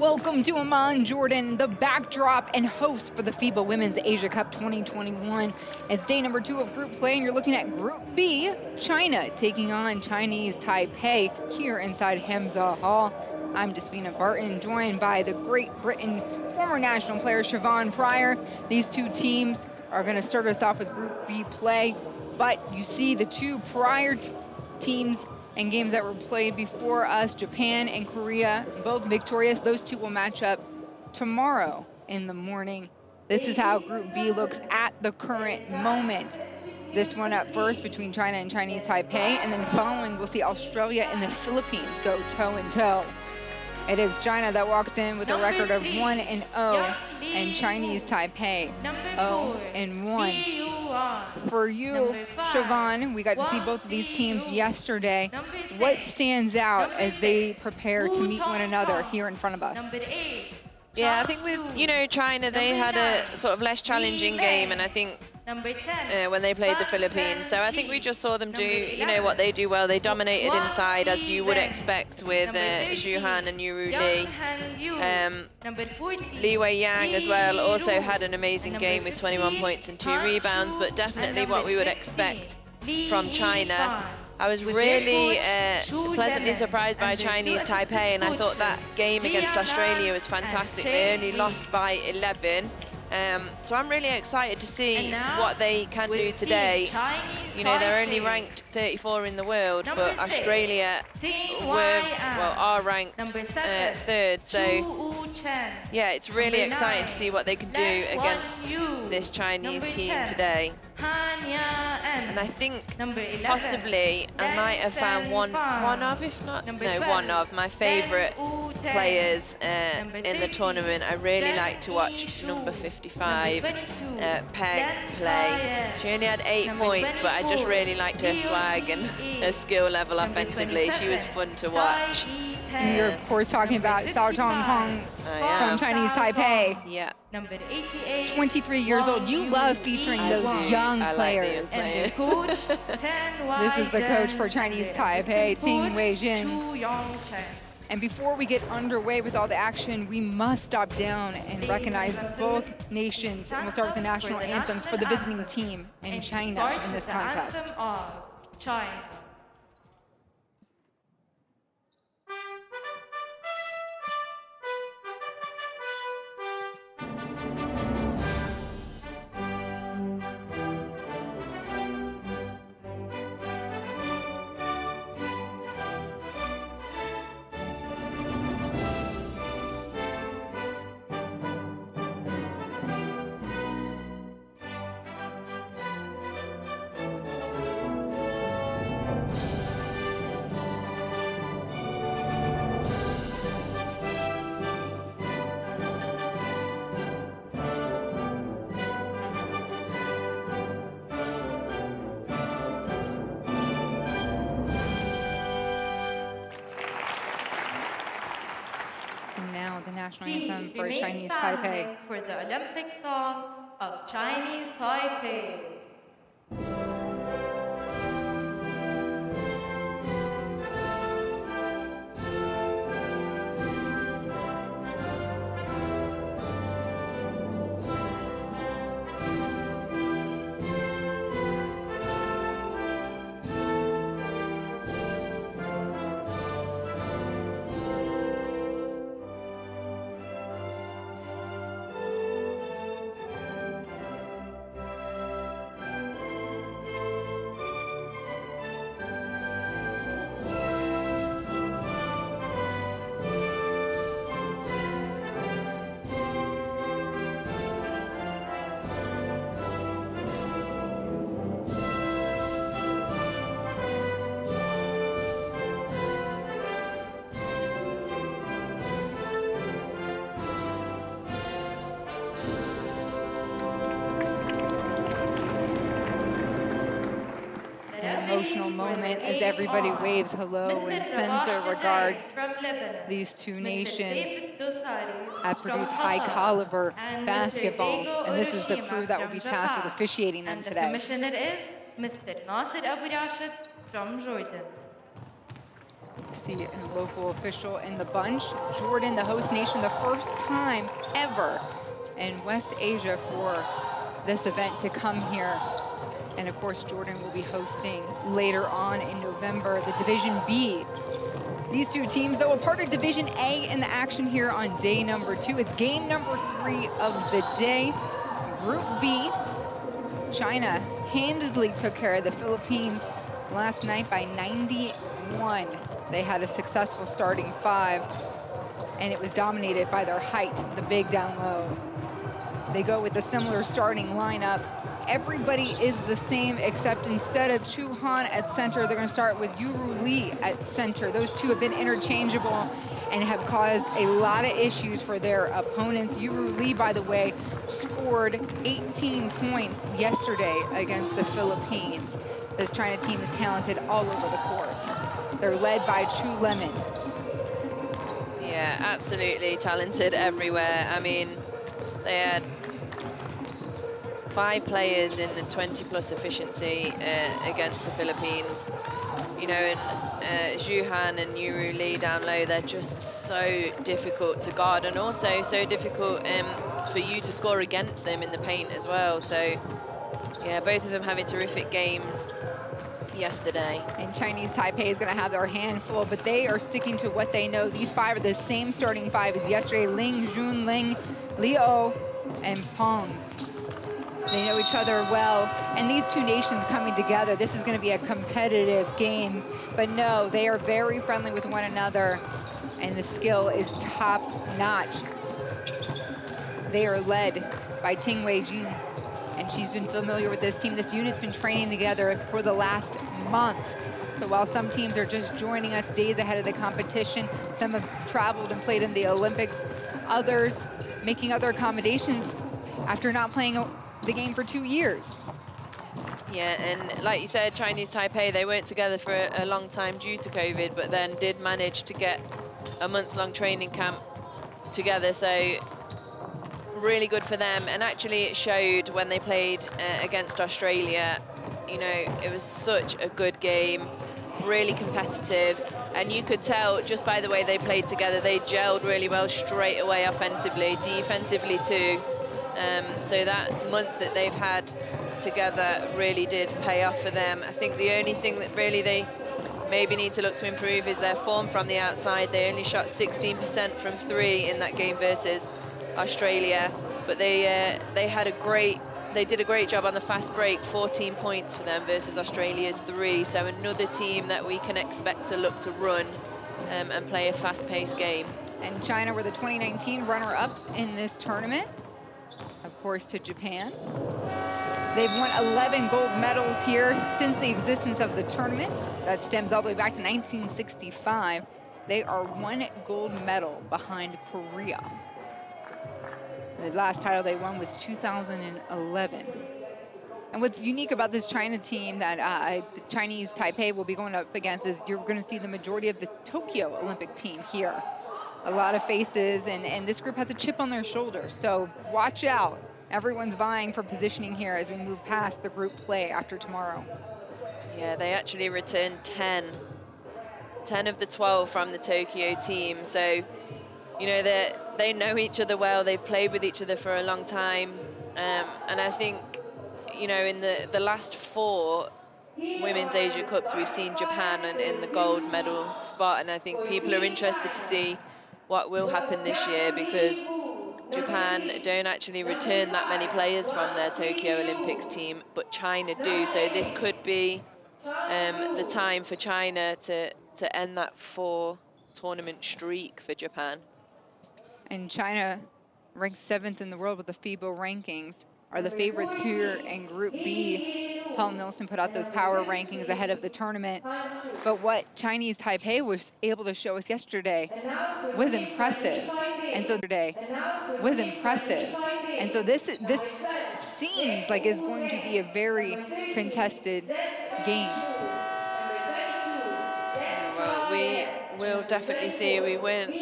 Welcome to Amman, Jordan, the backdrop and host for the FIBA Women's Asia Cup 2021. It's day number 2 of group play, and you're looking at Group B, China taking on Chinese Taipei here inside Hamza Hall. I'm Despina Barton, joined by the Great Britain former national player Siobhan Pryor. These two teams are going to start us off with Group B play, but you see the two prior teams and games that were played before us, Japan and Korea, both victorious. Those two will match up tomorrow in the morning. This is how Group B looks at the current moment. This one up first between China and Chinese Taipei, and then following we'll see Australia and the Philippines go toe-in-toe. It is China that walks in with a record of 1-0, and Chinese Taipei 0-1. For you, Siobhan, we got to see both of these teams yesterday. What stands out as they prepare to meet one another here in front of us? Yeah, I think with, China, they had a sort of less challenging game, and I think when they played the Philippines. So I think we just saw them do, what they do well. They dominated inside, as you would expect with Zhu Han and Yuru Li. Li Wei-yang as well also had an amazing game with 21 points and 2 rebounds, but definitely what we would expect from China. I was really pleasantly surprised by Chinese Taipei, and I thought that game against Australia was fantastic. They only lost by 11. So I'm really excited to see what they can do today. They're only ranked 34 in the world, but Australia are ranked 3rd. So yeah, it's really exciting to see what they can do against this Chinese team today. And I think possibly I might have found one of my favorite players in the tournament. I really like to watch number 55, Peng, play. She only had 8 points, but I just really liked her swag and her skill level offensively. She was fun to watch. And you're, of course, talking about Cao Tongpeng from Chinese Taipei. Yeah. 23 years old. You love featuring those young players. Like This is the coach for Chinese Taipei, Ting Weijin. And before we get underway with all the action, we must stop down and recognize both nations. And we'll start with the national anthems for the visiting team in China in this contest. The national anthem for Chinese Taipei. For the Olympic song of Chinese Taipei. Emotional moment as everybody waves hello and sends their regards. These two nations have produced high caliber basketball, and this is the crew that will be tasked with officiating them today. The commissioner is Mr. Nasser Abu Rashid from Jordan. See a local official in the bunch. Jordan, the host nation, the first time ever in West Asia for this event to come here. And of course, Jordan will be hosting later on in November the Division B. These two teams, though, a part of Division A in the action here on day number 2. It's game number 3 of the day. Group B, China handedly took care of the Philippines last night by 91. They had a successful starting 5, and it was dominated by their height, the big down low. They go with a similar starting lineup. Everybody is the same, except instead of Chu Han at center, they're going to start with Yuru Lee at center. Those two have been interchangeable and have caused a lot of issues for their opponents. Yuru Lee, by the way, scored 18 points yesterday against the Philippines. This China team is talented all over the court. They're led by Chu Lemon. Yeah, absolutely talented everywhere. I mean, they had 5 players in the 20+ efficiency against the Philippines. You know, and Zhu Han and Yuru Lee down low, they're just so difficult to guard, and also so difficult for you to score against them in the paint as well. So, yeah, both of them having terrific games yesterday. And Chinese Taipei is going to have their hand full, but they are sticking to what they know. These 5 are the same starting 5 as yesterday: Ling, Jun, Ling, Liu, and Peng. They know each other well, and these two nations coming together, this is going to be a competitive game. But no, they are very friendly with one another, and the skill is top-notch. They are led by Ting Wei Jin, and she's been familiar with this team. This unit's been training together for the last month. So while some teams are just joining us days ahead of the competition, some have traveled and played in the Olympics, others making other accommodations after not playing the game for 2 years. Yeah, and like you said, Chinese Taipei, they weren't together for a long time due to COVID, but then did manage to get a month-long training camp together. So really good for them. And actually it showed when they played against Australia. You know, it was such a good game, really competitive. And you could tell just by the way they played together, they gelled really well straight away offensively, defensively too. So that month that they've had together really did pay off for them. I think the only thing that really they maybe need to look to improve is their form from the outside. They only shot 16% from 3 in that game versus Australia, but they did a great job on the fast break. 14 points for them versus Australia's 3. So another team that we can expect to look to run and play a fast-paced game. And China were the 2019 runner-ups in this tournament, of course, to Japan. They've won 11 gold medals here since the existence of the tournament. That stems all the way back to 1965. They are 1 gold medal behind Korea. The last title they won was 2011. And what's unique about this China team that the Chinese Taipei will be going up against is you're going to see the majority of the Tokyo Olympic team here. A lot of faces, and this group has a chip on their shoulder, so watch out. Everyone's vying for positioning here as we move past the group play after tomorrow. Yeah, they actually returned 10 of the 12 from the Tokyo team. So, you know, they know each other well. They've played with each other for a long time. And I think, you know, in the last 4 Women's Asia Cups, we've seen Japan in the gold medal spot. And I think people are interested to see what will happen this year, because Japan don't actually return that many players from their Tokyo Olympics team, but China do. So this could be the time for China to end that 4-tournament streak for Japan. And China, ranked 7th in the world with the FIBA rankings, are the favorites here in Group B. Paul Nilsson put out those power rankings ahead of the tournament. But what Chinese Taipei was able to show us yesterday was impressive. And so this seems like it's going to be a very contested game. Well, we will definitely see. We weren't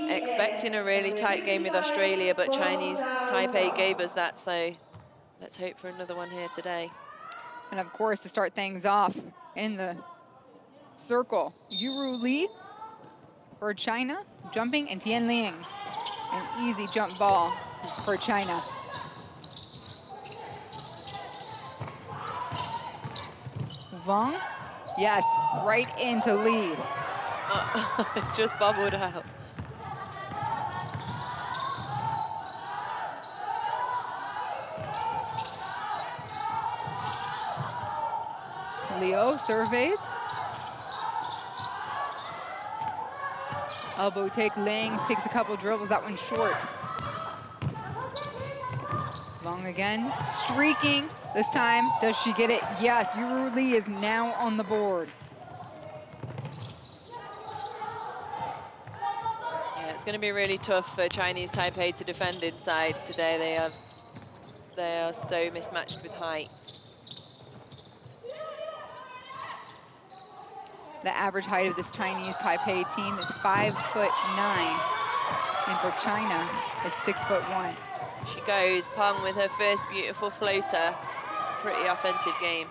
expecting a really tight game with Australia, but Chinese Taipei gave us that, so let's hope for another one here today. And of course, to start things off in the circle. Yuru Li for China, jumping, and Tian Liang. An easy jump ball for China. Wang, yes, right into Li. Just bubbled out. Leo surveys. Elbow take, Lang takes a couple dribbles, that one short. Long again, streaking. This time, does she get it? Yes, Yuru Li is now on the board. Yeah, it's going to be really tough for Chinese Taipei to defend inside today. They are so mismatched with height. The average height of this Chinese Taipei team is 5'9", and for China, it's 6'1". She goes, Peng with her first beautiful floater. Pretty offensive game.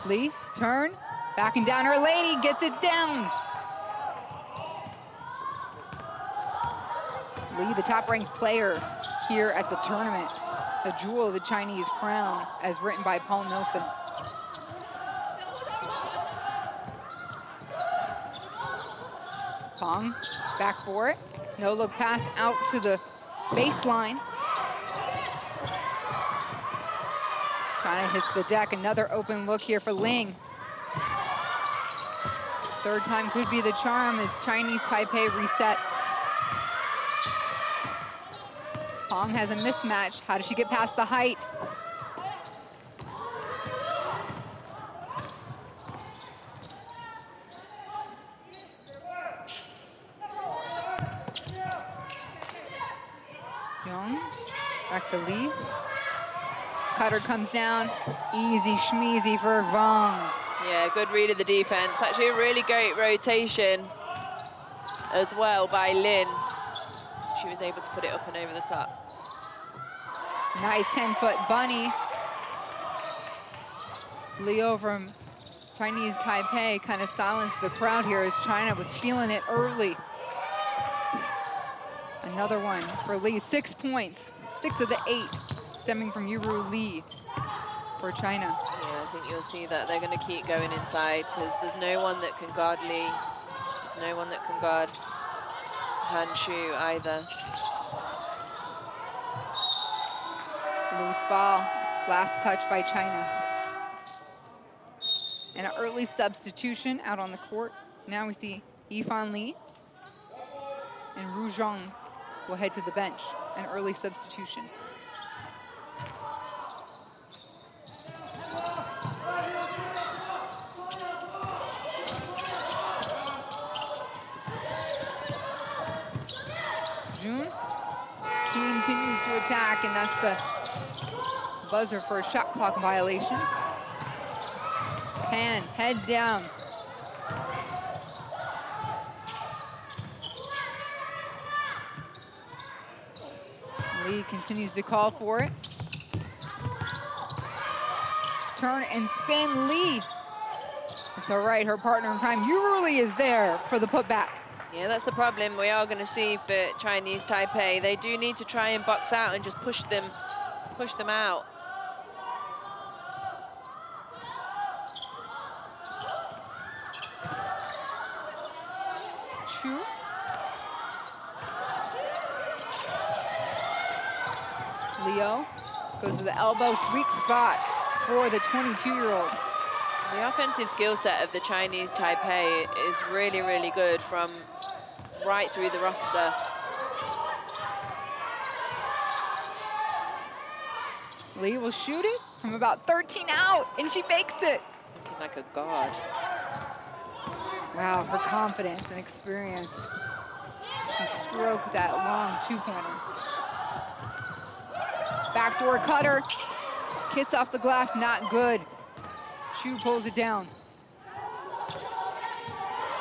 Li, turn, backing down her lady, gets it down. Li, the top-ranked player here at the tournament, the jewel of the Chinese crown, as written by Paul Nelson. Peng, back for it. No look pass out to the baseline. China hits the deck. Another open look here for Ling. Third time could be the charm as Chinese Taipei resets. Peng has a mismatch. How does she get past the height? Back to Li. Cutter comes down. Easy schmeezy for Wang. Yeah, good read of the defense. Actually a really great rotation as well by Lin. She was able to put it up and over the top. Nice 10-foot bunny. Leo from Chinese Taipei kind of silenced the crowd here as China was feeling it early. Another one for Li, 6 points. 6 of the 8 stemming from Yuru Li for China. Yeah, I think you'll see that they're going to keep going inside because there's no one that can guard Li. There's no one that can guard Han Shu either. Loose ball, last touch by China. And an early substitution out on the court. Now we see Yifan Li and Ru Zhong will head to the bench. An early substitution. Jun continues to attack, and that's the buzzer for a shot clock violation. Pan, head down. Li continues to call for it. Turn and spin, Li. It's all right, her partner in crime, Yuru Li, is there for the putback. Yeah, that's the problem we are going to see for Chinese Taipei. They do need to try and box out and just push them out. Chu. Leo goes to the elbow, sweet spot for the 22-year-old. The offensive skill set of the Chinese Taipei is really, really good from right through the roster. Li will shoot it from about 13 out, and she makes it. Looking like a god. Wow, her confidence and experience. She stroked that long two-pointer. Backdoor cutter, kiss off the glass, not good. Chu pulls it down.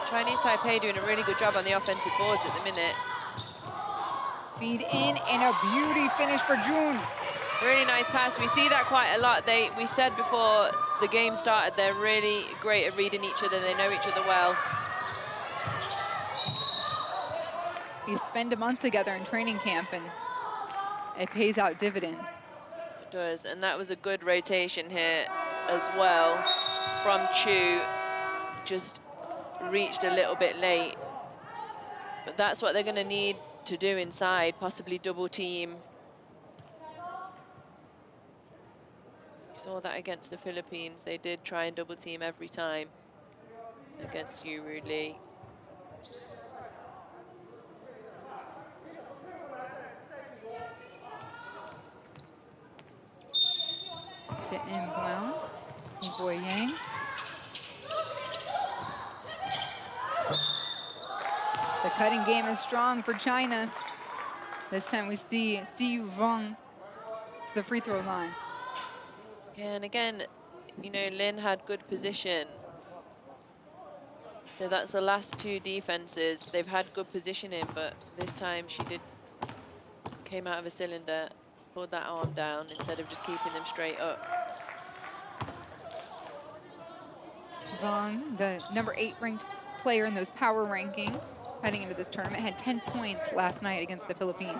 Chinese Taipei doing a really good job on the offensive boards at the minute. Feed in, and a beauty finish for Jun. Really nice pass. We see that quite a lot. We said before the game started. They're really great at reading each other. They know each other well. You spend a month together in training camp, and it pays out dividends. It does, and that was a good rotation here as well from Chu. Just reached a little bit late, but that's what they're going to need to do inside, possibly double team. We saw that against the Philippines. They did try and double team every time against Yu Lee. To inbound, Boy Yang. The cutting game is strong for China. This time we see Siyu Vong to the free throw line. Yeah, and again, you know, Lin had good position. So that's the last two defenses. They've had good positioning, but this time she came out of a cylinder, pulled that arm down instead of just keeping them straight up. Vong, the number 8 ranked player in those power rankings heading into this tournament, had 10 points last night against the Philippines.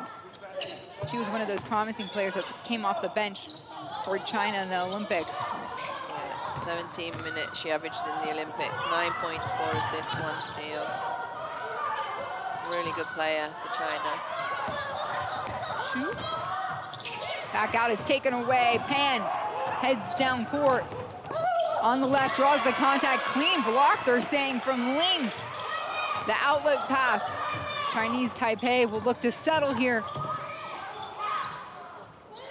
She was one of those promising players that came off the bench for China in the Olympics. Yeah, 17 minutes she averaged in the Olympics. 9 points, 4 assists, 1 steal. Really good player for China. Shoot. Back out, it's taken away. Pan heads down court. On the left, draws the contact. Clean block, they're saying, from Ling. The outlet pass. Chinese Taipei will look to settle here.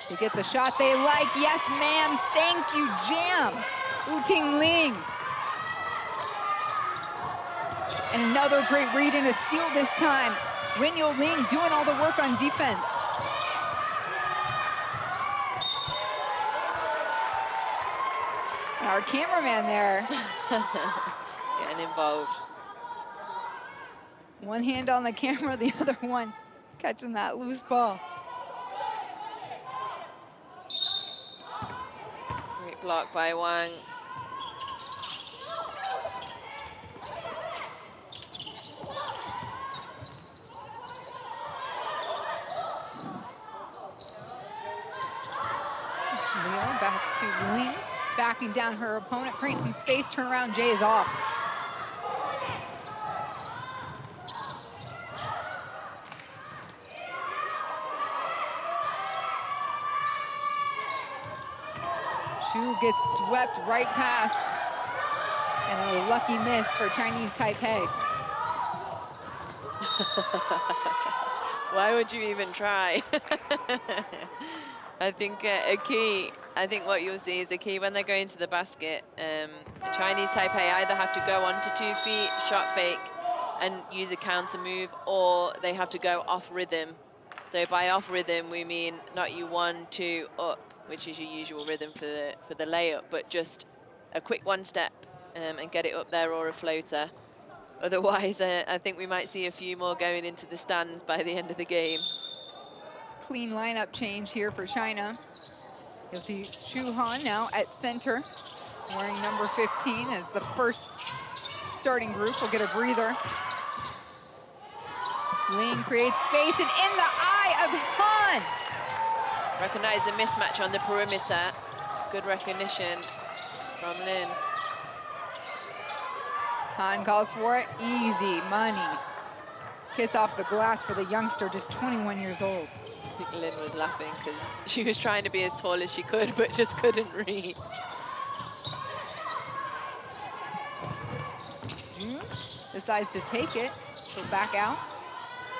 To get the shot they like. Yes, ma'am. Thank you, Jam. Wu-Ting Ling. And another great read and a steal this time. Wen-Yo Ling doing all the work on defense. And our cameraman there. Getting involved. One hand on the camera, the other one catching that loose ball. Great block by Wang. Leo back to Ling, backing down her opponent, creating some space, turn around, Jay is off. Chu gets swept right past, and a lucky miss for Chinese Taipei. Why would you even try? I think I think what you'll see is a key when they're going to the basket. Chinese Taipei either have to go onto 2 feet, shot fake, and use a counter move, or they have to go off rhythm. So by off rhythm, we mean not you 1, 2, up, which is your usual rhythm for the layup, but just a quick 1 step and get it up there, or a floater. Otherwise, I think we might see a few more going into the stands by the end of the game. Clean lineup change here for China. You'll see Shu Han now at center, wearing number 15 as the first starting group will get a breather. Ling creates space, and in the eye of Han. Recognize the mismatch on the perimeter. Good recognition from Lin. Han calls for it. Easy money. Kiss off the glass for the youngster, just 21 years old. I think Lin was laughing because she was trying to be as tall as she could, but just couldn't reach. June decides to take it. She'll back out.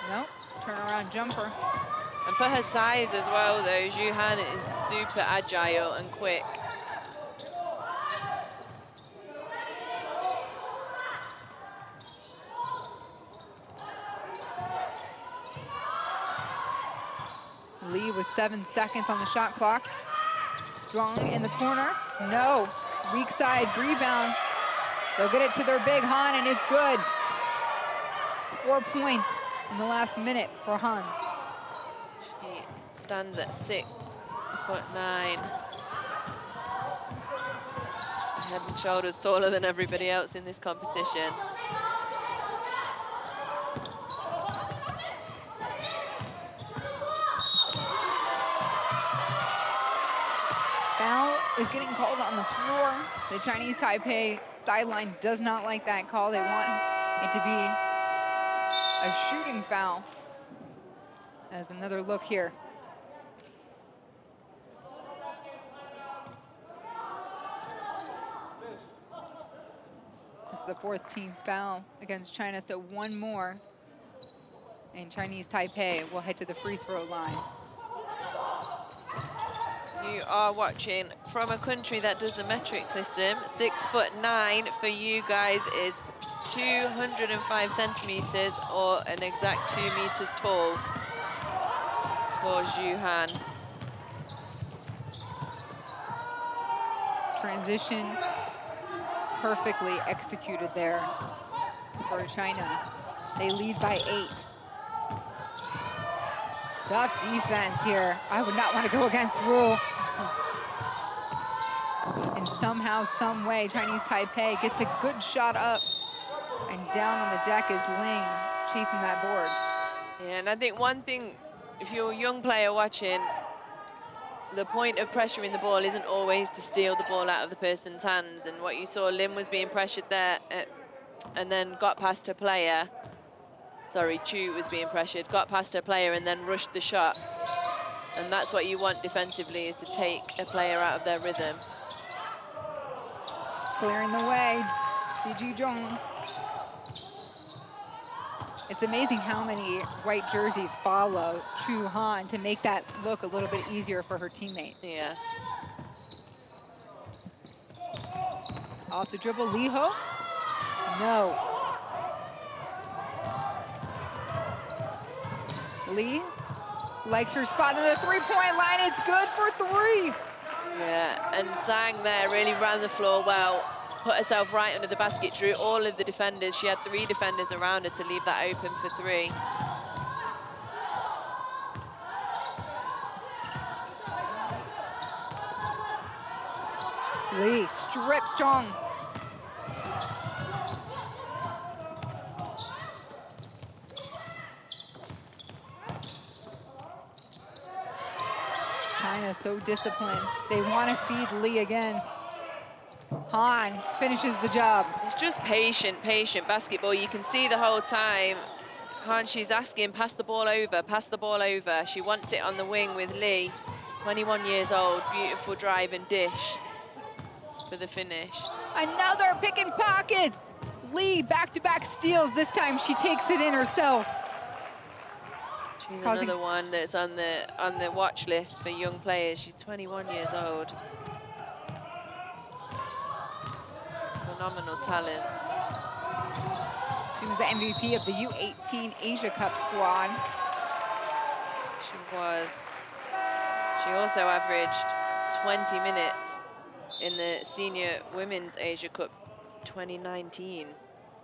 Nope. Turnaround jumper. And for her size as well, though, Zhu Han is super agile and quick. Lee with 7 seconds on the shot clock. Zhang in the corner. No. Weak side rebound. They'll get it to their big Han, and it's good. 4 points in the last minute for Han. She stands at 6'9". Head and shoulders taller than everybody else in this competition. Foul is getting called on the floor. The Chinese Taipei sideline does not like that call. They want it to be a shooting foul. As another look here. It's the 4th team foul against China, so one more. And Chinese Taipei will head to the free throw line. You are watching from a country that does the metric system. 6'9" for you guys is 205 centimeters, or an exact 2 meters tall for Zhuhan. Transition perfectly executed there for China. They lead by 8. Tough defense here. I would not want to go against Wu. And somehow, some way, Chinese Taipei gets a good shot up. And down on the deck is Ling chasing that board. Yeah, and I think one thing, if you're a young player watching, the point of pressuring the ball isn't always to steal the ball out of the person's hands. And what you saw, Lim was being pressured there and then got past her player. Sorry, Chu was being pressured, got past her player and then rushed the shot. And that's what you want defensively, is to take a player out of their rhythm. Clearing the way, CG Zhong. It's amazing how many white jerseys follow Chu Han to make that look a little bit easier for her teammate. Yeah. Off the dribble, Li Ho. No. Li likes her spot on the three-point line. It's good for 3. Yeah, and Zhang there really ran the floor well, put herself right under the basket, drew all of the defenders. She had 3 defenders around her to leave that open for 3. Li strips Zhong. China so disciplined. They want to feed Li again. Han finishes the job. It's just patient basketball. You can see the whole time, Han, she's asking, pass the ball over, pass the ball over. She wants it on the wing with Li, 21 years old, beautiful drive and dish for the finish. Another pick and pockets. Li back-to-back steals. This time she takes it in herself. She's another one that's on the watch list for young players. She's 21 years old. Phenomenal talent. She was the MVP of the U18 Asia Cup squad. She was. She also averaged 20 minutes in the Senior Women's Asia Cup 2019. It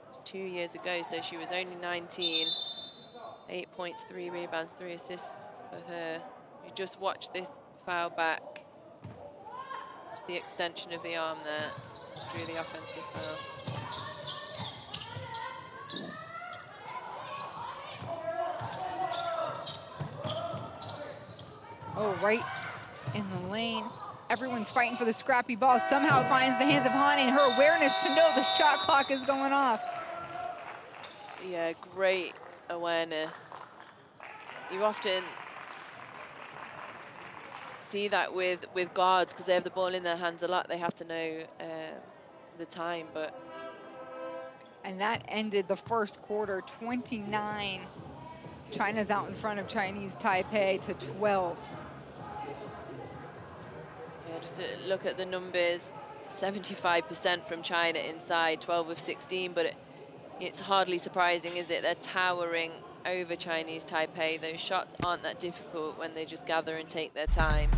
was 2 years ago, so she was only 19. 8 points, 3 rebounds, 3 assists for her. You just watch this foul back. It's the extension of the arm there. Drew the offensive foul. Oh, right in the lane. Everyone's fighting for the scrappy ball. Somehow it finds the hands of Han, and her awareness to know the shot clock is going off. Yeah, great awareness. You often see that with guards, because they have the ball in their hands a lot. They have to know the time, but... And that ended the first quarter, 29. China's out in front of Chinese Taipei to 12. Yeah, just look at the numbers. 75% from China inside, 12 of 16, but it's hardly surprising, is it? They're towering over Chinese Taipei. Those shots aren't that difficult when they just gather and take their time.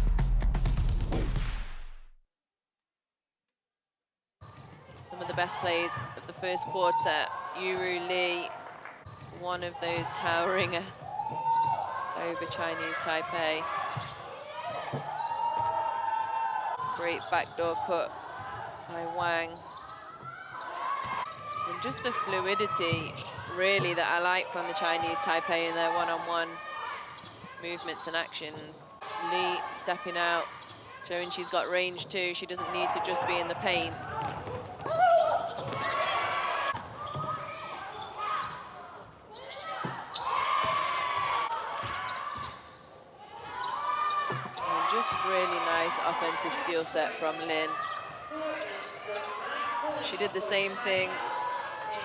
Some of the best plays of the first quarter. Yuru Li, one of those towering over Chinese Taipei. Great backdoor cut by Wang. And just the fluidity, really, that I like from the Chinese Taipei in their one-on-one movements and actions. Li stepping out, showing she's got range too. She doesn't need to just be in the paint. And just really nice offensive skill set from Lin. She did the same thing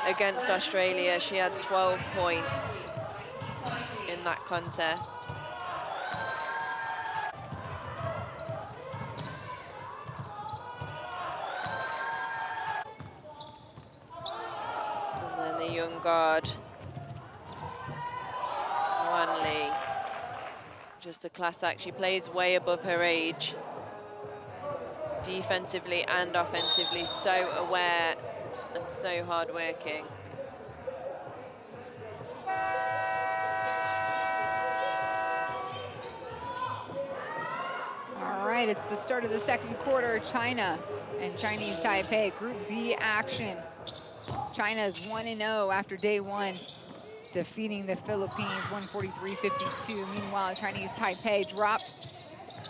against Australia. She had 12 points in that contest. And then the young guard, Wan Li. Just a class act. She plays way above her age. Defensively and offensively, so aware and so hardworking. All right, it's the start of the second quarter. China and Chinese Taipei, Group B action. China's 1-0 after day one, defeating the Philippines 143-52. Meanwhile, Chinese Taipei dropped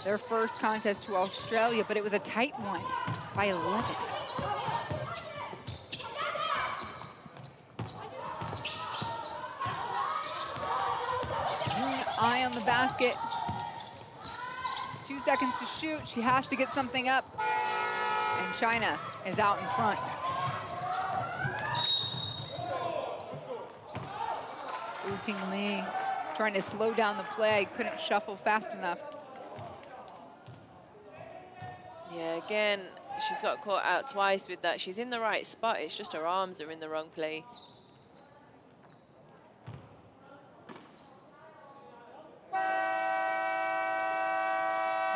their first contest to Australia, but it was a tight one by 11. Eye on the basket. 2 seconds to shoot. She has to get something up. And China is out in front. Wu Ting Li trying to slow down the play, couldn't shuffle fast enough. Yeah, again, she's got caught out twice with that. She's in the right spot, it's just her arms are in the wrong place. It's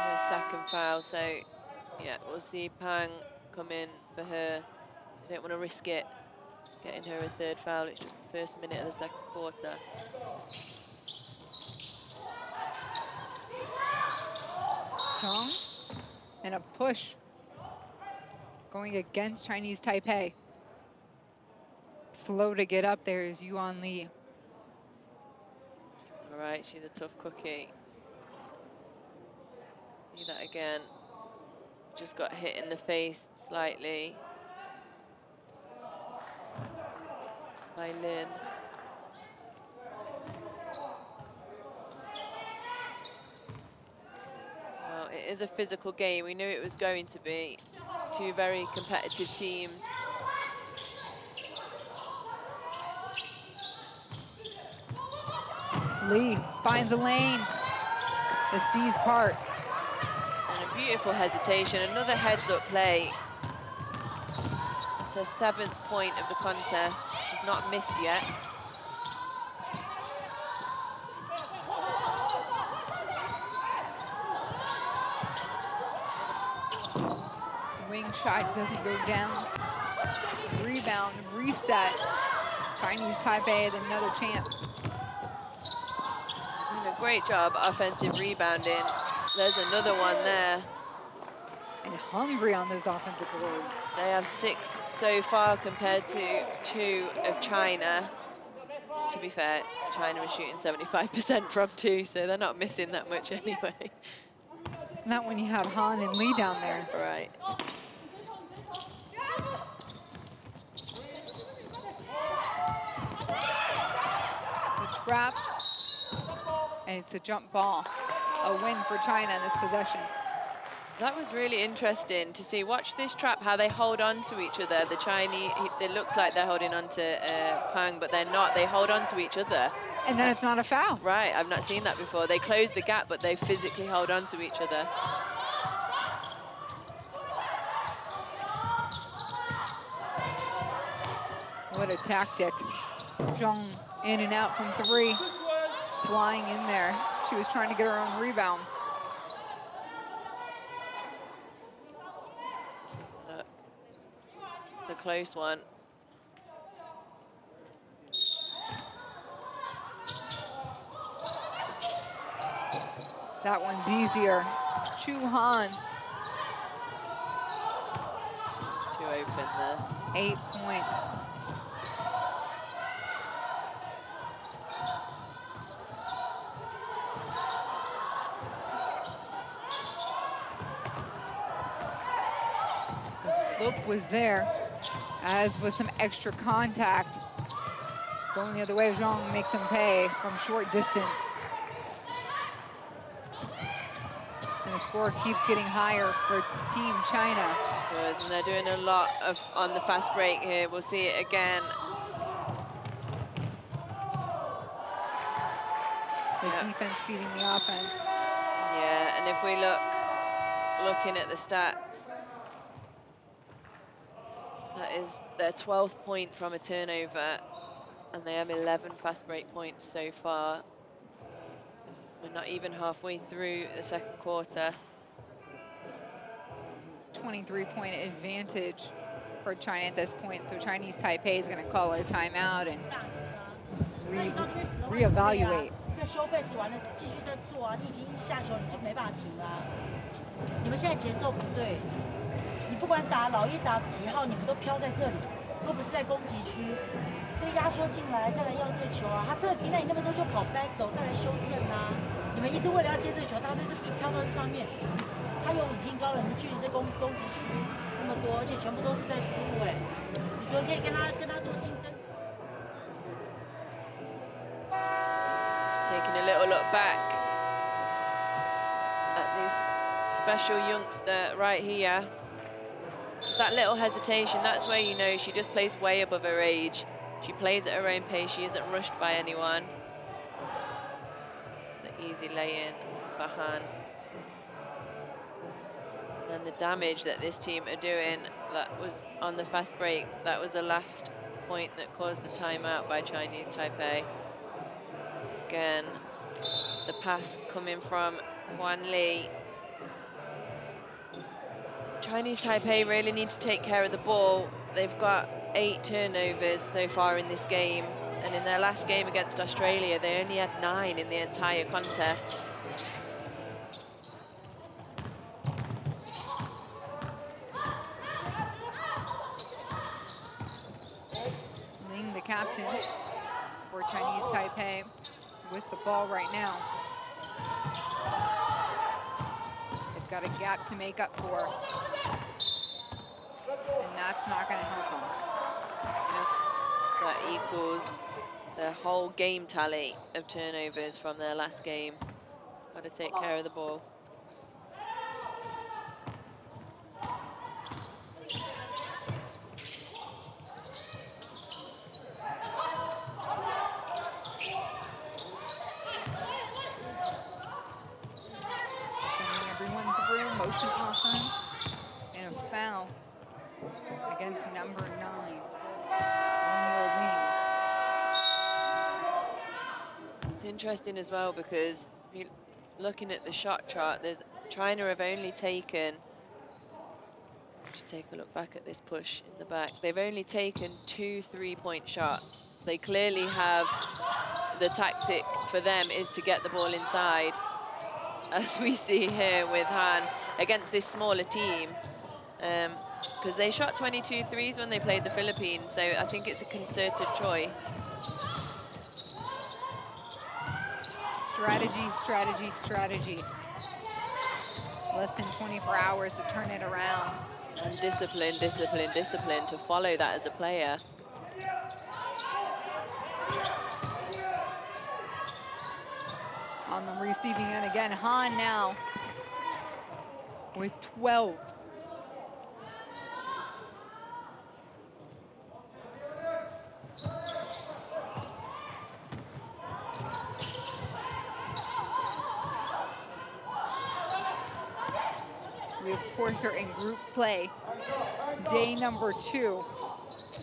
her second foul, so yeah, we'll see Pang come in for her. I don't want to risk it, getting her a third foul. It's just the first minute of the second quarter. Chong, and a push going against Chinese Taipei. Slow to get up there is Yuan Li. All right, she's a tough cookie. See that again. Just got hit in the face slightly by Lin. Well, it is a physical game. We knew it was going to be. Two very competitive teams. Li finds a lane. The C's part. And a beautiful hesitation. Another heads-up play. It's her 7th point of the contest. She's not missed yet. Wing shot doesn't go down. Rebound, reset. Chinese Taipei with another chance. Doing a great job offensive rebounding. There's another one there. And hungry on those offensive boards. They have 6 so far compared to 2 of China. To be fair, China was shooting 75% from 2, so they're not missing that much anyway. Not when you have Han and Li down there. Right. The trap, and it's a jump ball. A win for China in this possession. That was really interesting to see. Watch this trap, how they hold on to each other. The Chinese, it looks like they're holding on to Pang, but they're not. They hold on to each other. And then it's not a foul. Right, I've not seen that before. They close the gap, but they physically hold on to each other. What a tactic. Zhong in and out from 3. Flying in there. She was trying to get her own rebound. It's a close one. That one's easier. Chu Han. open there. 8 points. The look was there, as was some extra contact. Going the other way, Zhang makes him pay from short distance. And the score keeps getting higher for Team China. Yes, and they're doing a lot on the fast break here. We'll see it again. The defense feeding the offense. Yeah, and if we looking at the stats, that is their 12th point from a turnover, and they have 11 fast break points so far. We're not even halfway through the second quarter. 23-point advantage for China at this point. So Chinese Taipei is going to call a timeout and reevaluate. 收费是完了，继续在做啊！你已经一下球，你就没办法停了啊。你们现在节奏不对，你不管打老一打几号，你们都飘在这里，都不是在攻击区。这个压缩进来，再来要这个球啊！他这个敌人你那么多就跑 back 斗，再来修正啊！你们一直为了要接这个球，他这就飘到上面，他又已经高了，你们距离这攻击区那么多，而且全部都是在失误哎！你昨天可以跟他做竞争。 Taking a little look back at this special youngster right here. Just that little hesitation, that's where you know she just plays way above her age. She plays at her own pace, she isn't rushed by anyone. It's the easy lay-in for Han. And the damage that this team are doing, that was on the fast break, that was the last point that caused the timeout by Chinese Taipei. Again, the pass coming from Huan Li. Chinese Taipei really need to take care of the ball. They've got 8 turnovers so far in this game, and in their last game against Australia, they only had 9 in the entire contest. Ling, the captain for Chinese Taipei, with the ball right now. They've got a gap to make up for, and that's not going to help them. That equals their whole game tally of turnovers from their last game. Got to take care of the ball. Motion offense and a foul against number 9. It's interesting as well because if you're looking at the shot chart, China have only taken, just take a look back at this push in the back, they've only taken 2 3-point shots. They clearly have, the tactic for them is to get the ball inside, as we see here with Han against this smaller team, because they shot 22 threes when they played the Philippines, so I think it's a concerted choice. Strategy, strategy, strategy. Less than 24 hours to turn it around. And discipline, discipline, discipline to follow that as a player. On the receiving end again, Han now with 12. We of course are in group play, day number 2.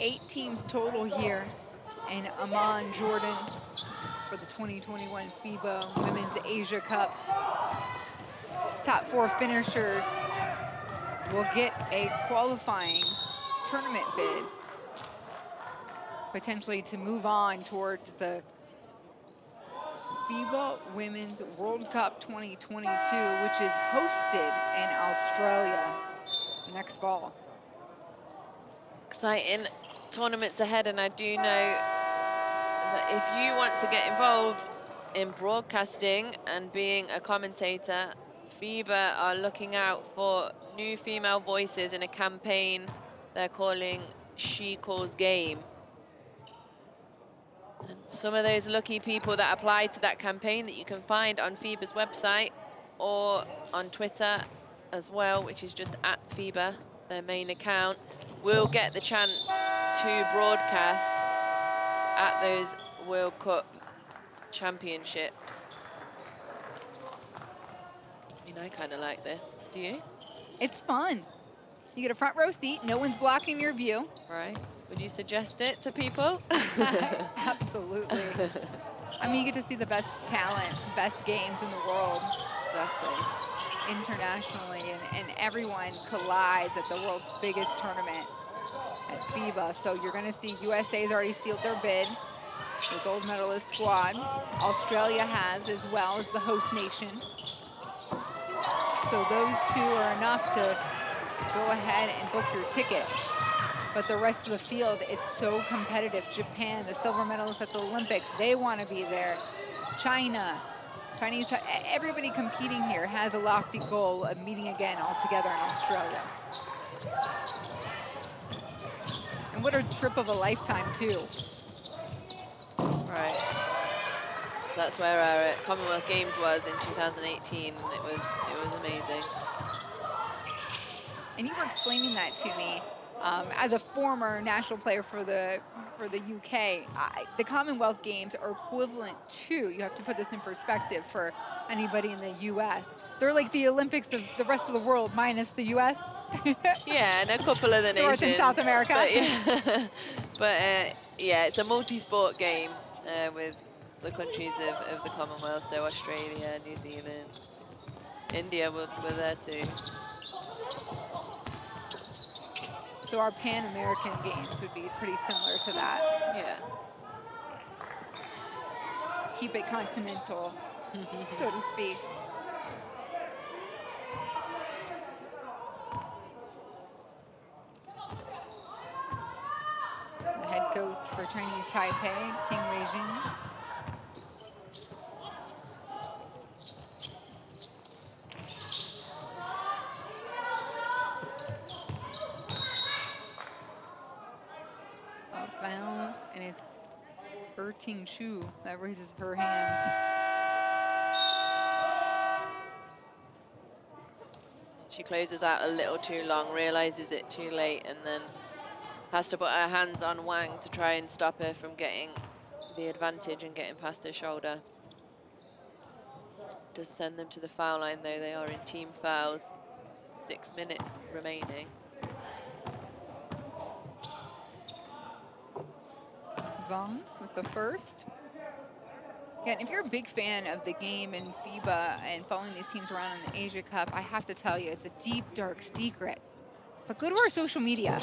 8 teams total here in Amman, Jordan, for the 2021 FIBA Women's Asia Cup. Top 4 finishers will get a qualifying tournament bid, potentially to move on towards the FIBA Women's World Cup 2022, which is hosted in Australia next fall. exciting tournaments ahead, and I do know that if you want to get involved in broadcasting and being a commentator, FIBA are looking out for new female voices in a campaign they're calling She Calls Game. And some of those lucky people that apply to that campaign that you can find on FIBA's website or on Twitter as well, which is just @FIBA, their main account, will get the chance to broadcast at those World Cup championships. I mean, I kind of like this. Do you? It's fun. You get a front row seat. No one's blocking your view. Right. Would you suggest it to people? Absolutely. I mean, you get to see the best talent, best games in the world. Exactly. Internationally, and everyone collides at the world's biggest tournament at FIBA. So you're going to see USA's already sealed their bid, the gold medalist squad. Australia has, as well as the host nation. So those two are enough to go ahead and book your ticket. But the rest of the field, it's so competitive. Japan, the silver medalists at the Olympics, they want to be there. China, Chinese, everybody competing here has a lofty goal of meeting again all together in Australia. And what a trip of a lifetime, too. Right. That's where our Commonwealth Games was in 2018, and it was amazing. And you were explaining that to me. As a former national player for the UK, the Commonwealth Games are equivalent to, you have to put this in perspective for anybody in the US, they're like the Olympics of the rest of the world minus the US. Yeah, and a couple of the North nations. and South America. But yeah, it's a multi-sport game with the countries of the Commonwealth, so Australia, New Zealand, India were there too. So our Pan-American Games would be pretty similar to that. Yeah. Keep it continental, so to speak. The head coach for Chinese Taipei, Ting Weijing. Bound, and it's Ting Chu that raises her hand. She closes out a little too long, realizes it too late, and then has to put her hands on Wang to try and stop her from getting the advantage and getting past her shoulder. Does send them to the foul line, though. They are in team fouls. 6 minutes remaining. Vong with the first. Yeah, and if you're a big fan of the game and FIBA and following these teams around in the Asia Cup, I have to tell you, it's a deep, dark secret. But go to our social media.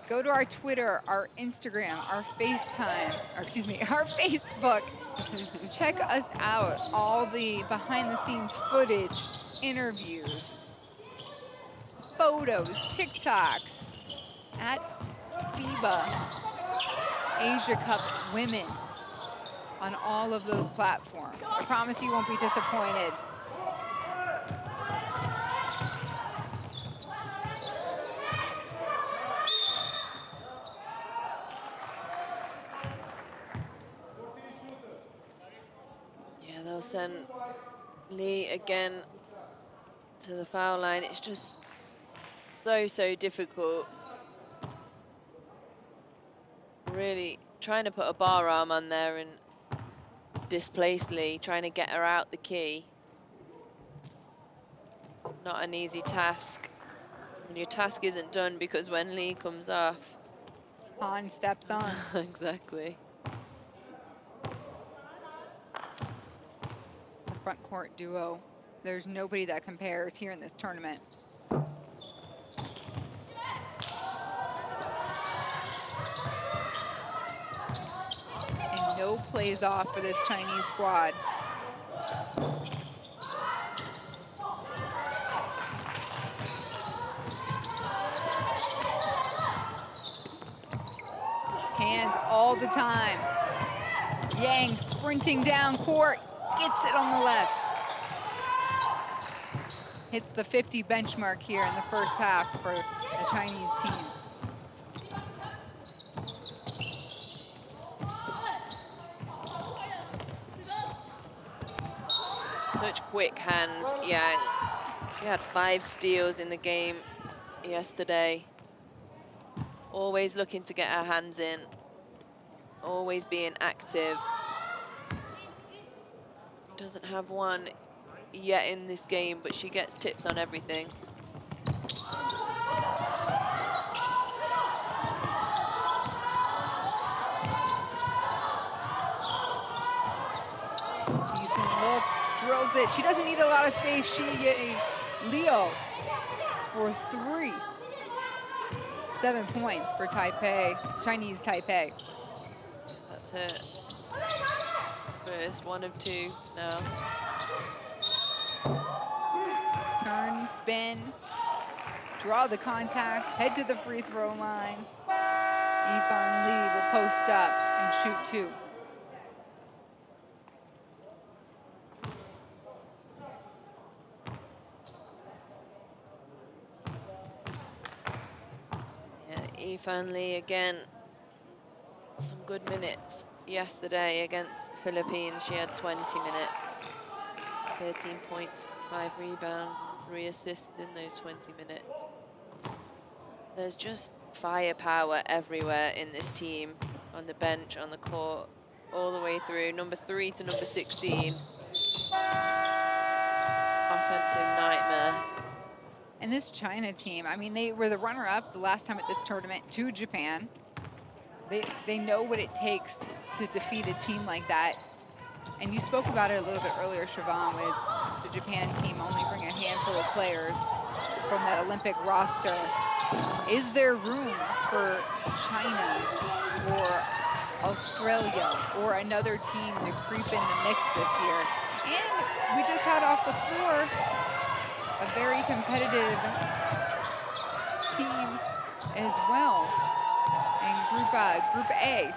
Go to our Twitter, our Instagram, our FaceTime, or excuse me, our Facebook. Check us out. All the behind-the-scenes footage, interviews, photos, TikToks at FIBA Asia Cup Women on all of those platforms. I promise you won't be disappointed. Yeah, they'll send Lee again to the foul line. It's just so difficult. Really trying to put a bar arm on there and displace Lee, trying to get her out the key. Not an easy task. And your task isn't done because when Lee comes off, Han steps on. Exactly. The front court duo. There's nobody that compares here in this tournament. And no plays off for this Chinese squad. hands all the time. Yang sprinting down court, gets it on the left. Hits the 50 benchmark here in the first half for the Chinese team. Such quick hands, Yang. She had 5 steals in the game yesterday. Always looking to get her hands in. Always being active. Doesn't have one yet in this game, but she gets tips on everything. Decent look, drills it. She doesn't need a lot of space. Leo for 3. 7 points for Taipei, Chinese Taipei. That's it. First 1 of 2 now. Turn, spin, draw the contact, head to the free throw line. Yifan Li will post up and shoot 2. Yifan Li again, some good minutes yesterday against Philippines. She had 20 minutes, 13 points, 5 rebounds, and 3 assists in those 20 minutes. There's just firepower everywhere in this team, on the bench, on the court, all the way through, number 3 to number 16. Offensive nightmare. And this China team, I mean, they were the runner-up the last time at this tournament to Japan. They know what it takes to defeat a team like that. And you spoke about it a little bit earlier, Siobhan, with the Japan team only bringing a handful of players from that Olympic roster. Is there room for China or Australia or another team to creep in the mix this year? And we just had off the floor a very competitive team as well in Group A.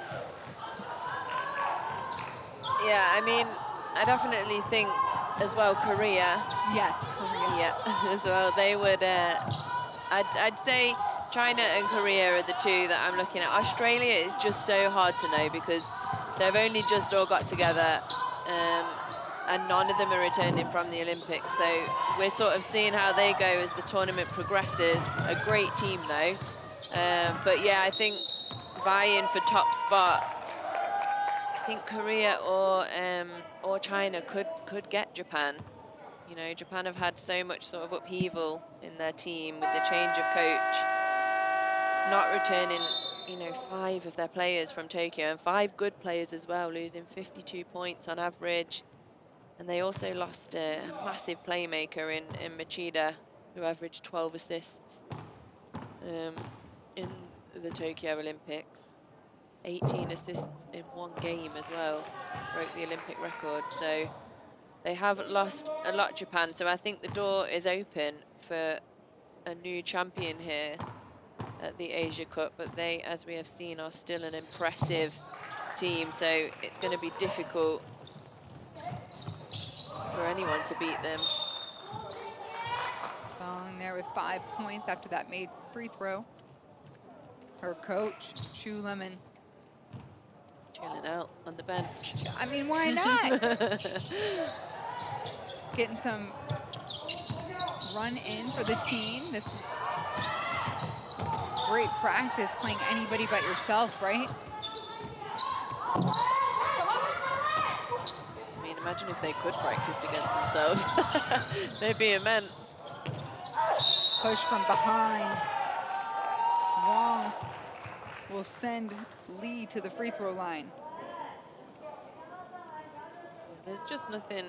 Yeah, I mean, I definitely think as well Korea. Yes, Korea. Yeah, as well. They would, I'd say China and Korea are the 2 that I'm looking at. Australia is just so hard to know because they've only just all got together. And none of them are returning from the Olympics. So we're sort of seeing how they go as the tournament progresses. A great team though. But yeah, I think vying for top spot, I think Korea or China could get Japan. You know, Japan have had so much sort of upheaval in their team with the change of coach. Not returning, you know, 5 of their players from Tokyo, and 5 good players as well, losing 52 points on average. And they also lost a massive playmaker in Machida, who averaged 12 assists in the Tokyo Olympics. 18 assists in 1 game as well, broke the Olympic record. So they have lost a lot, Japan. So I think the door is open for a new champion here at the Asia Cup. But they, as we have seen, are still an impressive team. So it's going to be difficult for anyone to beat them. Falling there with 5 points after that made free throw. Her coach, Shu Lemon, Chilling out on the bench. I mean, why not? Getting some run in for the team. This is great practice playing anybody but yourself, right? I mean, imagine if they could practice against themselves. They'd be immense. Push from behind. Wong will send Lee to the free throw line. There's just nothing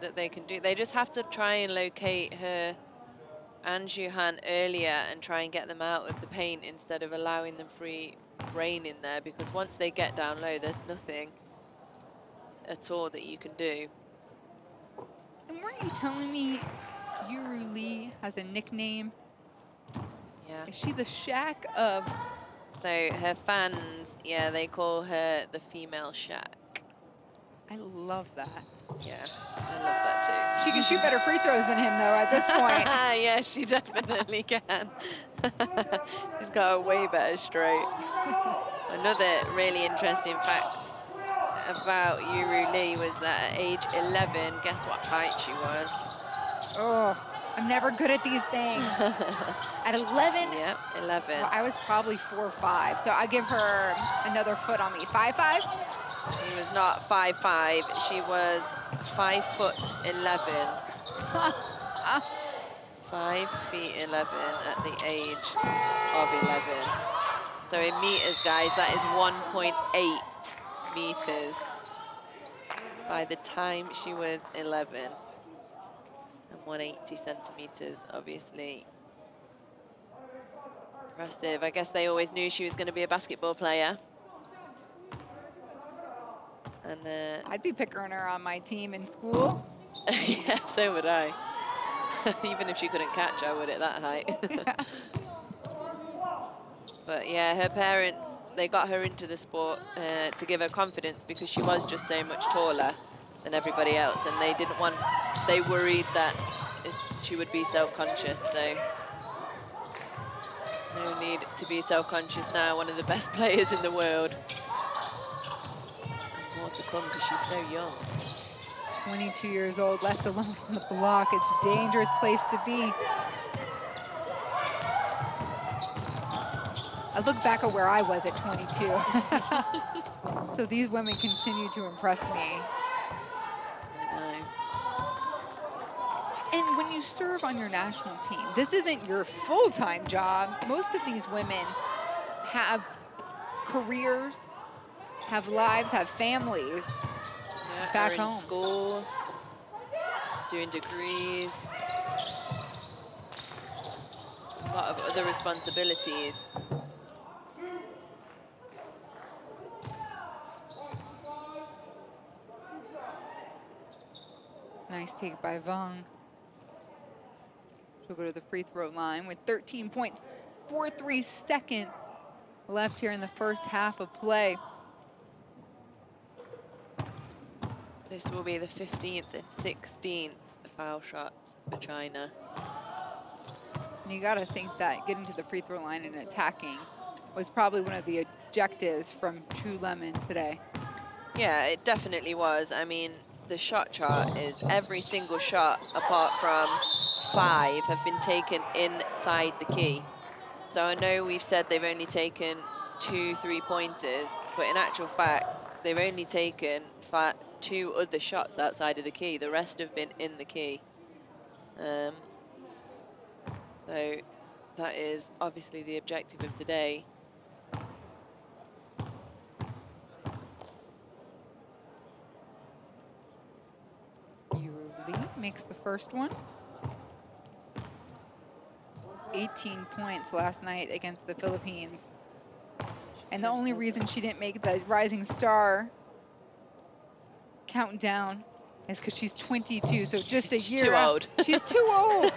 that they can do. They just have to try and locate her and Juhan earlier and try and get them out of the paint instead of allowing them free reign in there, because once they get down low, there's nothing at all that you can do. And weren't you telling me Yuru Lee has a nickname? Yeah. Is she the Shaq of So her fans, yeah, they call her the female Shaq. I love that. Yeah, I love that too. She can shoot better free throws than him, though, at this point. Yeah, she definitely can. She's got a way better stroke. Another really interesting fact about Yuru Lee was that at age 11, guess what height she was? Oh, I'm never good at these things. At 11? Yep, 11. Well, I was probably 4'5", so I give her another foot on me. 5'5"? She was not 5'5", she was 5'11". 5 feet 11 at the age of 11. So in meters, guys, that is 1.8 meters by the time she was 11. And 180 centimeters, obviously. Impressive. I guess they always knew she was going to be a basketball player. And I'd be picking her on my team in school. yeah, so would I. Even if she couldn't catch, I would at that height. But yeah, her parents, they got her into the sport to give her confidence because she was just so much taller than everybody else, and they worried that she would be self-conscious, so no need to be self-conscious now, one of the best players in the world. And more to come because she's so young. 22 years old, left alone on the block. It's a dangerous place to be. I look back at where I was at 22. So these women continue to impress me. I know. And when you serve on your national team, this isn't your full-time job. Most of these women have careers, have lives, have families. Yeah, back in home. School, doing degrees, a lot of other responsibilities. Nice take by Vong. She'll go to the free throw line with 13.43 seconds left here in the first half of play. This will be the 15th and 16th foul shots for China. And you got to think that getting to the free throw line and attacking was probably one of the objectives from True Lemon today. Yeah, it definitely was. I mean, the shot chart is every single shot apart from 5 have been taken inside the key. So I know we've said they've only taken 2 3-pointers, but in actual fact, they've only taken 2 other shots outside of the key. The rest have been in the key. So that is obviously the objective of today. Yuru Lee makes the first one. 18 points last night against the Philippines. And the only reason she didn't make the Rising Star countdown is because she's 22, so just a year. Too old. She's too old.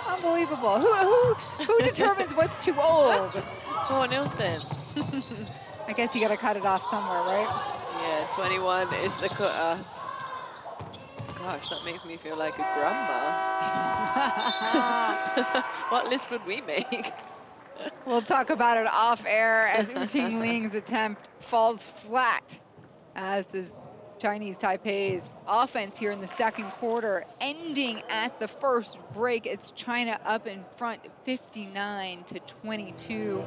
Unbelievable. Who determines what's too old? Oh, Nilsson. I guess you got to cut it off somewhere, right? Yeah, 21 is the cutoff. Gosh, that makes me feel like a grandma. What list would we make? We'll talk about it off air as Wu Tingling's attempt falls flat as the Chinese Taipei's offense here in the second quarter ending at the first break. It's China up in front 59-22,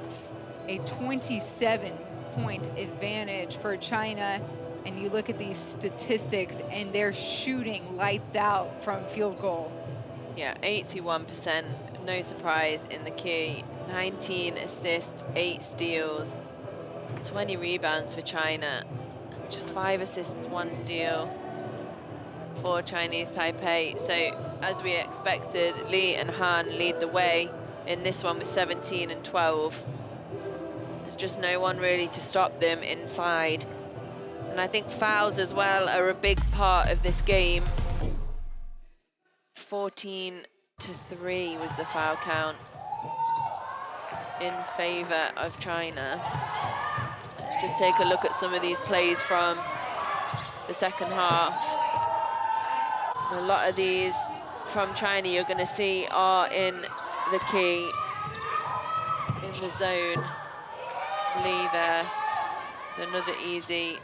a 27-point advantage for China. And you look at these statistics and they're shooting lights out from field goal. Yeah, 81%, no surprise in the key. 19 assists, 8 steals, 20 rebounds for China. Just 5 assists, 1 steal for Chinese Taipei. So as we expected, Li and Han lead the way in this one with 17 and 12. There's just no one really to stop them inside. And I think fouls as well are a big part of this game. 14-3 was the foul count. in favor of China. Let's just take a look at some of these plays from the second half. A lot of these from China you're going to see are in the key, in the zone. Lee there, another easy.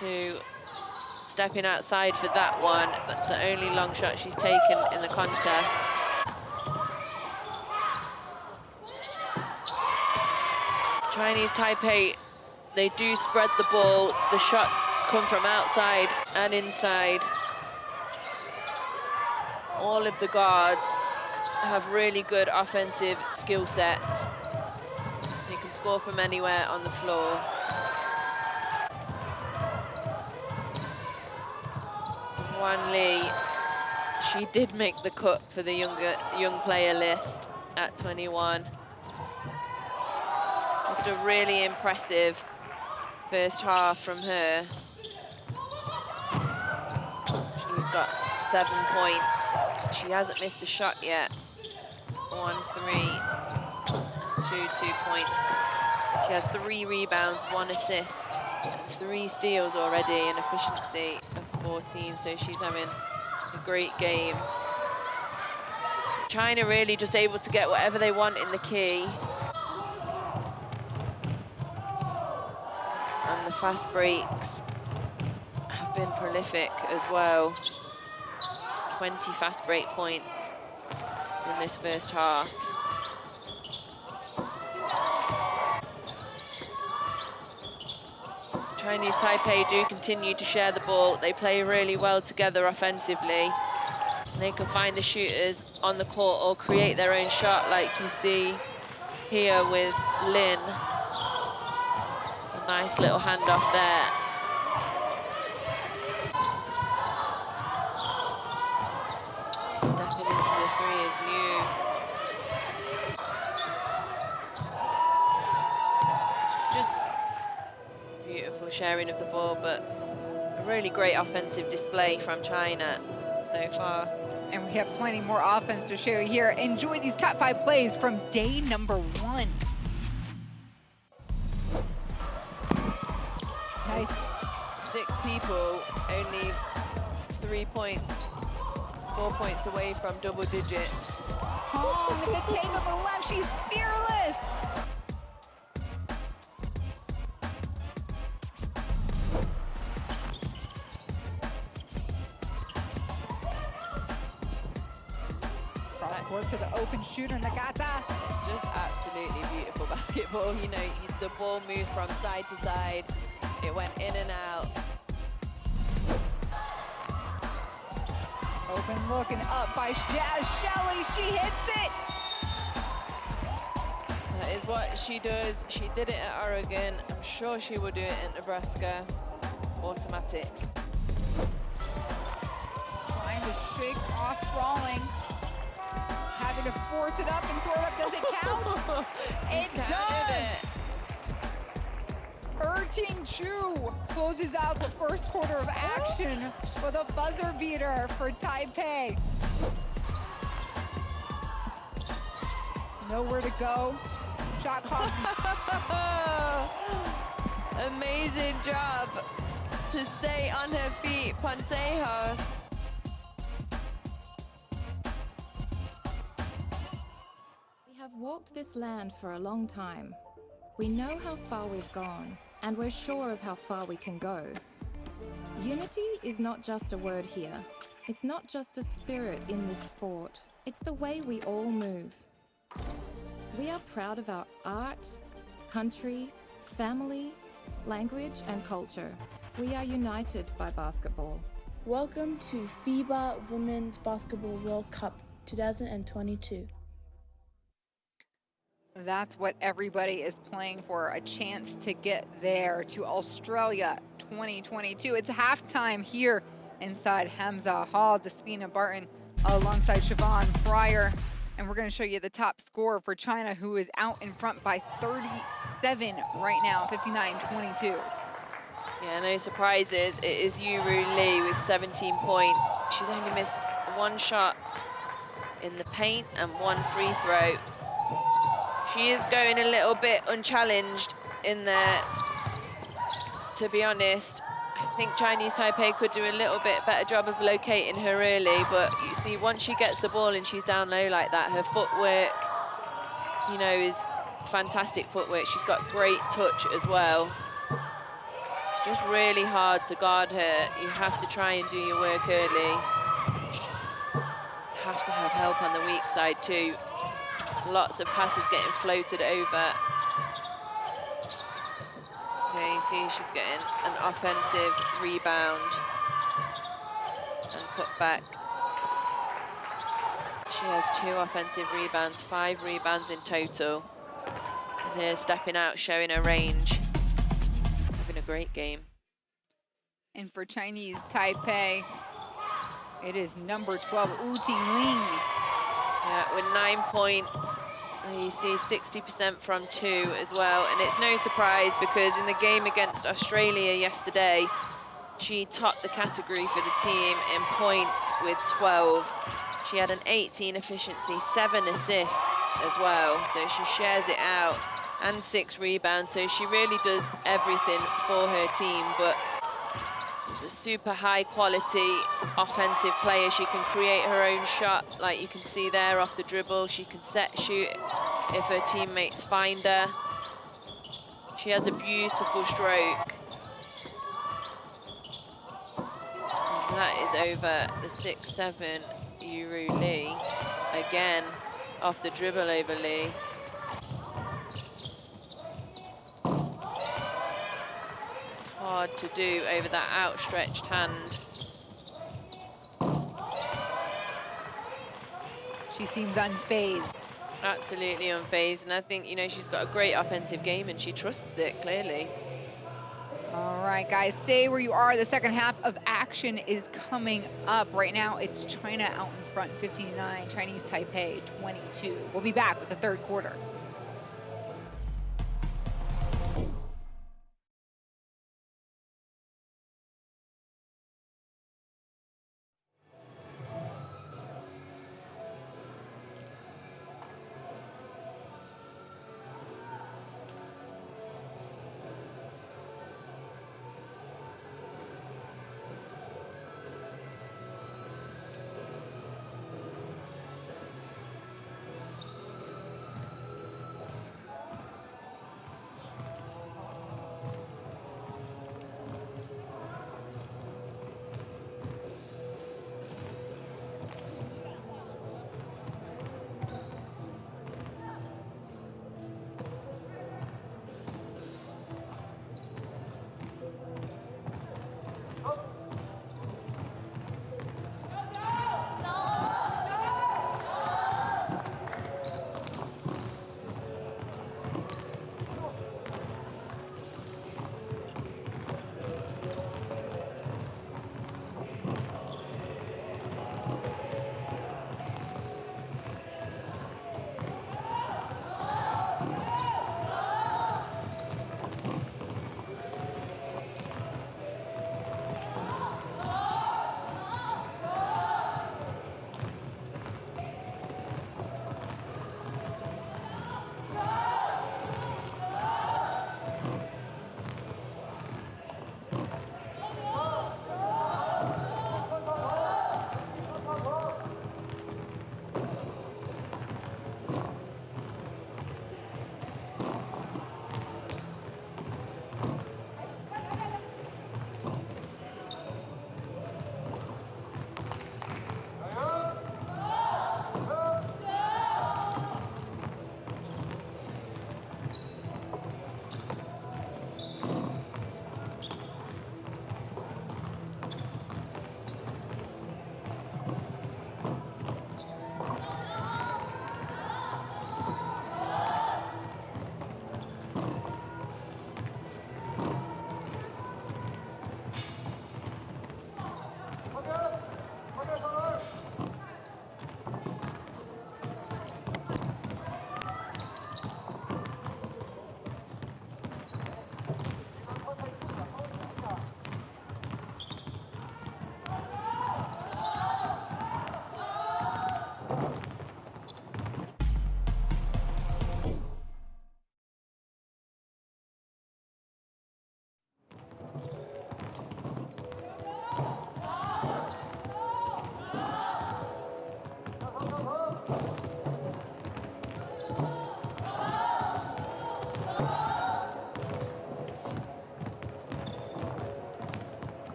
2, stepping outside for that one. That's the only long shot she's taken in the contest. Chinese Taipei, they do spread the ball. The shots come from outside and inside. All of the guards have really good offensive skill sets. They can score from anywhere on the floor. Wan Lee, she did make the cut for the young player list at 21. Just a really impressive first half from her. She's got 7 points. She hasn't missed a shot yet. 1, 3, 2 points. She has 3 rebounds, 1 assist, 3 steals already, an efficiency of 14, so she's having a great game. China really just able to get whatever they want in the key. And the fast breaks have been prolific as well. 20 fast break points in this first half. Chinese Taipei do continue to share the ball. They play really well together offensively. They can find the shooters on the court or create their own shot, like you see here with Lin. A nice little handoff there. Stepping into the 3 is Liu. Just beautiful sharing of the ball, but a really great offensive display from China so far. And we have plenty more offense to show you here. Enjoy these top 5 plays from day number 1. Nice. 6 people, only 3 points, 4 points away from double digits. Hong, the take on the left, she's fearless. Cross-court to the open shooter, Nagata. Just absolutely beautiful basketball. You know, the ball moved from side to side. It went in and out. Open look and up by Jazz Shelley. She hits it. That is what she does. She did it at Oregon. I'm sure she will do it in Nebraska. Automatic. Trying to shake off Rawling. Having to force it up and throw it up. Does it count? It does. Ting Chu closes out the first quarter of action with a buzzer beater for Taipei. Nowhere to go. Shot clock. Amazing job to stay on her feet, Poncejo. We have walked this land for a long time. We know how far we've gone, and we're sure of how far we can go. Unity is not just a word here. It's not just a spirit in this sport. It's the way we all move. We are proud of our art, country, family, language, and culture. We are united by basketball. Welcome to FIBA Women's Basketball World Cup 2022. That's what everybody is playing for, a chance to get there to Australia 2022. It's halftime here inside Hamza Hall. Despina Barton alongside Siobhan Fryer. And we're going to show you the top scorer for China, who is out in front by 37 right now, 59-22. Yeah, no surprises. It is Yuru Lee with 17 points. She's only missed 1 shot in the paint and 1 free throw. She is going a little bit unchallenged in there, to be honest. I think Chinese Taipei could do a little bit better job of locating her early, but you see, once she gets the ball and she's down low like that, her footwork, you know, is fantastic footwork. She's got great touch as well. It's just really hard to guard her. You have to try and do your work early. Have to have help on the weak side too. Lots of passes getting floated over. Okay, you see she's getting an offensive rebound and put back. She has 2 offensive rebounds, 5 rebounds in total. And here stepping out, showing her range. Having a great game. And for Chinese Taipei, it is number 12, Wu Tingling. Yeah, with 9 points. You see 60% from 2 as well, and it's no surprise because in the game against Australia yesterday, she topped the category for the team in points with 12. She had an 18 efficiency, 7 assists as well, so she shares it out, and 6 rebounds, so she really does everything for her team, but a super high quality offensive player. She can create her own shot, like you can see there off the dribble. She can set shoot if her teammates find her. She has a beautiful stroke. And that is over the 6'7" Yuru Lee. Again, off the dribble over Lee. Hard to do over that outstretched hand. She seems unfazed. Absolutely unfazed, and I think, you know, she's got a great offensive game and she trusts it, clearly. All right, guys, stay where you are. The second half of action is coming up. Right now, it's China out in front, 15-9, Chinese Taipei, 22. We'll be back with the third quarter.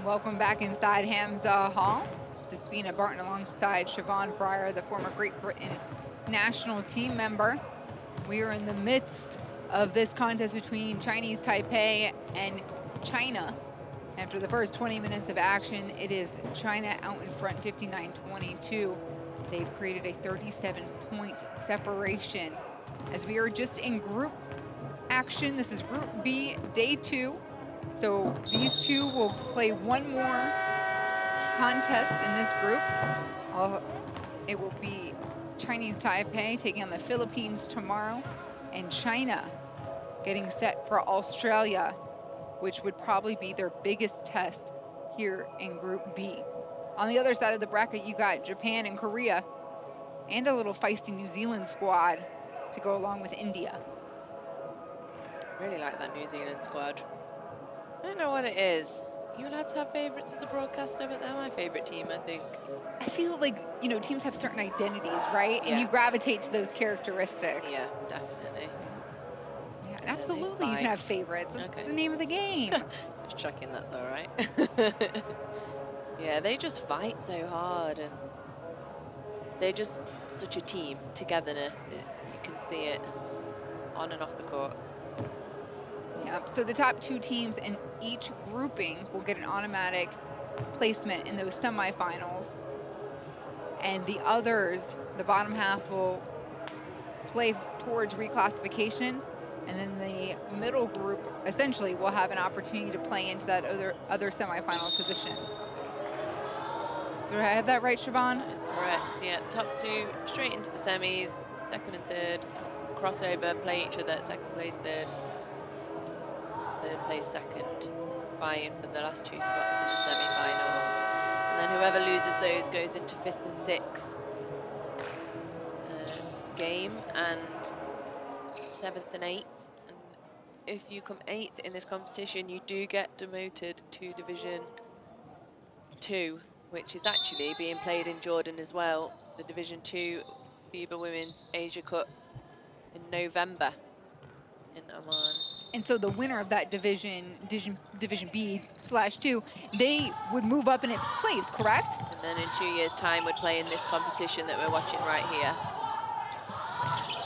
Welcome back inside Hamza Hall. Despina Barton alongside Siobhan Fryer, the former Great Britain national team member. We are in the midst of this contest between Chinese Taipei and China. After the first 20 minutes of action, it is China out in front 59-22. They've created a 37-point separation. As we are just in group action, this is Group B, day 2. So these two will play one more contest in this group. It will be Chinese Taipei taking on the Philippines tomorrow, and China getting set for Australia, which would probably be their biggest test here in Group B. On the other side of the bracket, you got Japan and Korea, and a little feisty New Zealand squad to go along with India. Really like that New Zealand squad. I don't know what it is. You allowed to have favourites as a broadcaster, but they're my favourite team, I think. I feel like, you know, teams have certain identities, right? Yeah. And you gravitate to those characteristics. Yeah, definitely. Yeah, absolutely you can have favorites. That's okay. The name of the game. Just checking that's all right. Yeah, they just fight so hard, and they're just such a team. Togetherness, you can see it on and off the court. Yep, so the top 2 teams in each grouping will get an automatic placement in those semifinals. And the others, the bottom half, will play towards reclassification. And then the middle group essentially will have an opportunity to play into that other semifinal position. Do I have that right, Siobhan? That's correct, yeah. Top 2 straight into the semis, second and third, crossover, play each other, second place, third place, second, buy-in for the last 2 spots in the semi-finals. And then whoever loses those goes into 5th and 6th game, and 7th and 8th. And if you come 8th in this competition, you do get demoted to Division 2, which is actually being played in Jordan as well. The Division 2 FIBA Women's Asia Cup in November in Oman. And so the winner of that division B/2, they would move up in its place, correct? And then in 2 years' time would play in this competition that we're watching right here.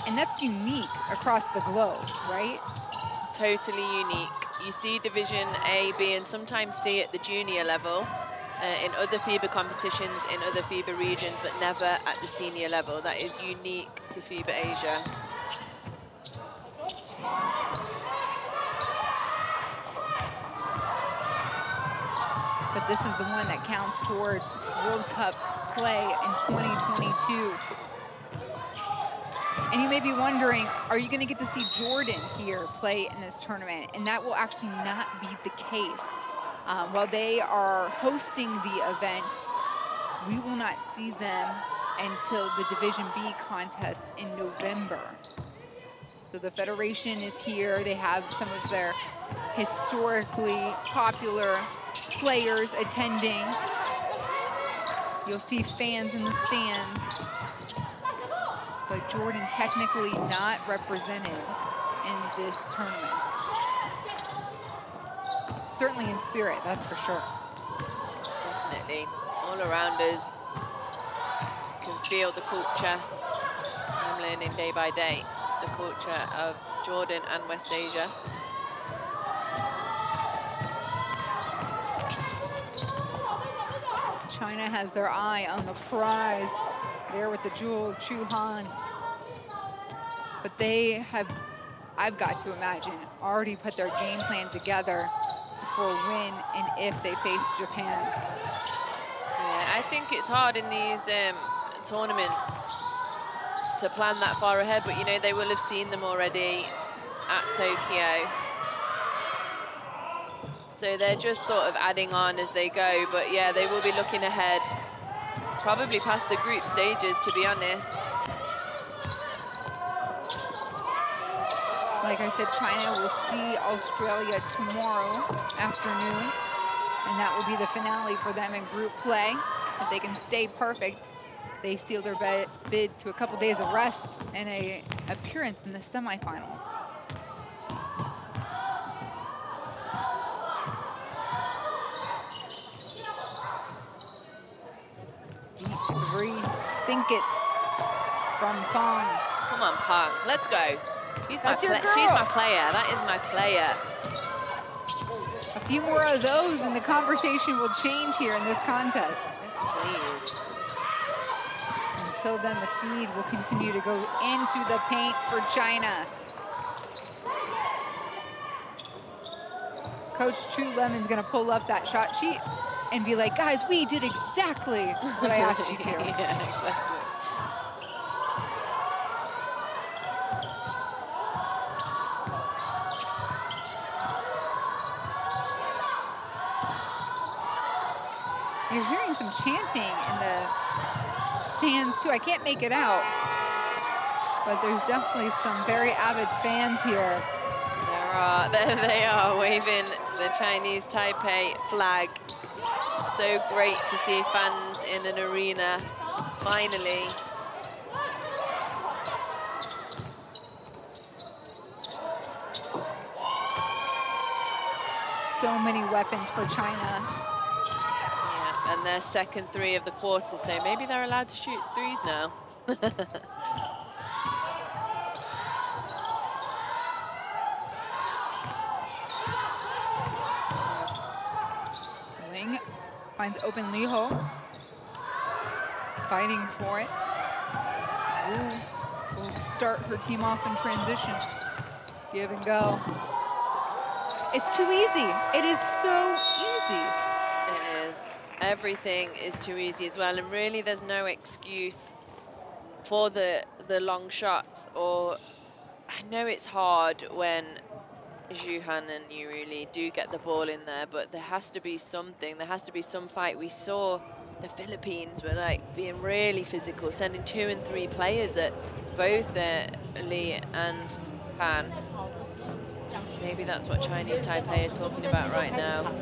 And that's unique across the globe, right? Totally unique. You see Division A, B, and sometimes C at the junior level in other FIBA competitions, in other FIBA regions, but never at the senior level. That is unique to FIBA Asia. But this is the one that counts towards World Cup play in 2022. And you may be wondering, are you going to get to see Jordan here play in this tournament? And that will actually not be the case. While they are hosting the event, we will not see them until the Division B contest in November. So the Federation is here. They have some of their historically popular players attending. You'll see fans in the stands. But Jordan technically not represented in this tournament. Certainly in spirit, that's for sure. Definitely. All around us, you can feel the culture. I'm learning day by day the culture of Jordan and West Asia. China has their eye on the prize there with the jewel, Chu Han. But they have, I've got to imagine, already put their game plan together for when and if they face Japan. Yeah, I think it's hard in these tournaments to plan that far ahead, but you know, they will have seen them already at Tokyo. So they're just sort of adding on as they go, but yeah, they will be looking ahead, probably past the group stages, to be honest. Like I said, China will see Australia tomorrow afternoon, and that will be the finale for them in group play. If they can stay perfect, they seal their bid to a couple days of rest and an appearance in the semifinals. Deep three, sink it from Pong. Come on, Pong, let's go. She's my player. That is my player. A few more of those and the conversation will change here in this contest. Yes, please. Until then, the feed will continue to go into the paint for China. Coach Chu Lemon's gonna pull up that shot sheet and be like, guys, we did exactly what I asked you to. Yeah, exactly. You're hearing some chanting in the stands too. I can't make it out, but there's definitely some very avid fans here. There they are, waving the Chinese Taipei flag. So great to see fans in an arena, finally. So many weapons for China. Yeah, and their second three of the quarter, so maybe they're allowed to shoot threes now. Ling finds open Liho. Fighting for it. Wu will start her team off in transition. Give and go. It's too easy. It is so easy. It is. Everything is too easy as well, and really there's no excuse for the long shots. Or I know it's hard when Zhuhan and Yuruli do get the ball in there, but there has to be something. There has to be some fight. We saw the Philippines were like being really physical, sending 2 and 3 players at both Li and Pan. Maybe that's what Chinese Taipei are talking about right now.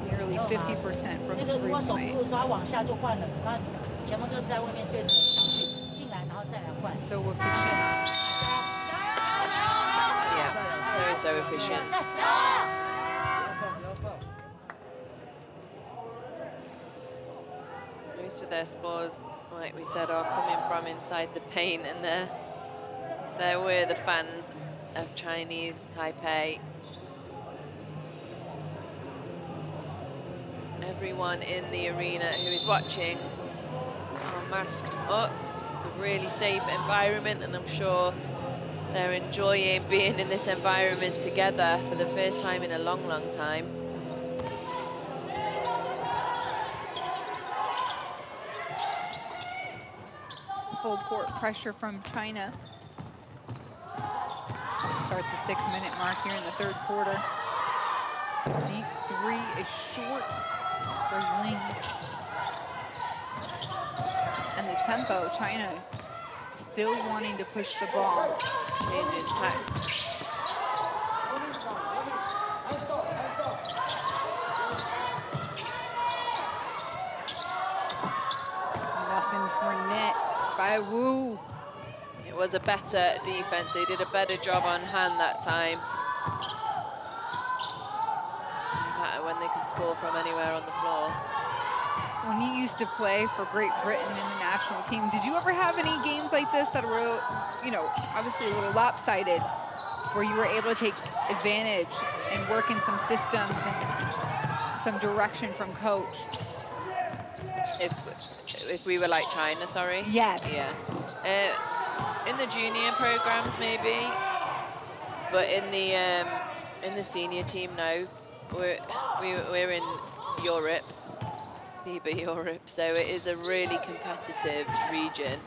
Nearly 50% from the three point. So efficient. Yeah, so efficient. Most of their scores, like we said, are coming from inside the paint, and there were the fans of Chinese Taipei. Everyone in the arena who is watching are masked up. It's a really safe environment, and I'm sure they're enjoying being in this environment together for the first time in a long, long time. Full court pressure from China. Start the 6-minute mark here in the third quarter. Deep three is short for Ling. And the tempo, China still wanting to push the ball. Change in tact. Nothing for net by Wu. It was a better defense. They did a better job on hand that time. No matter when they can score from anywhere on the floor. When you used to play for Great Britain in the national team, did you ever have any games like this that were, you know, obviously a little lopsided, where you were able to take advantage and work in some systems and some direction from coach? If we were like China, sorry? Yes. Yeah. In the junior programs, maybe, but in the senior team, no. We're in Europe, FIBA Europe, so it is a really competitive region.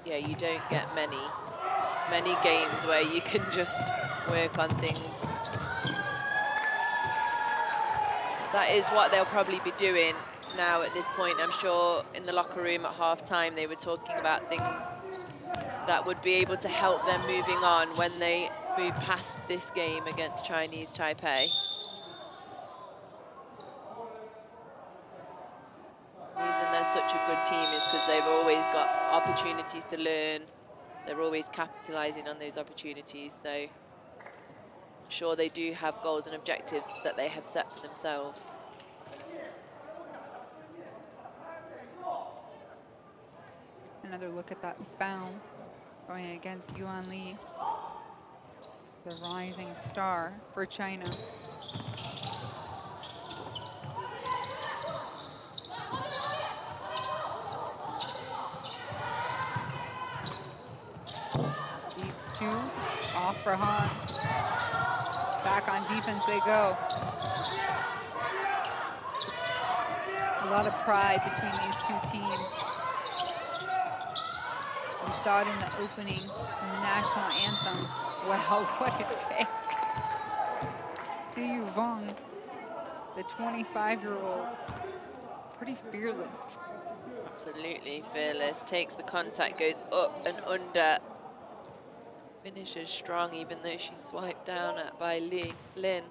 Yeah, you don't get many games where you can just work on things. That is what they'll probably be doing now at this point. I'm sure in the locker room at halftime they were talking about things that would be able to help them moving on when they move past this game against Chinese Taipei. The reason they're such a good team is because they've always got opportunities to learn. They're always capitalizing on those opportunities, so I'm sure they do have goals and objectives that they have set for themselves. Another look at that foul going against Yuan Li, the rising star for China. Deep two, off for Han. Back on defense they go. A lot of pride between these two teams. We saw it in the opening in the national anthems. Wow, what a take. Siyu Vong, the 25-year-old, pretty fearless. Absolutely fearless. Takes the contact, goes up and under. Finishes strong, even though she's swiped down at by Lin.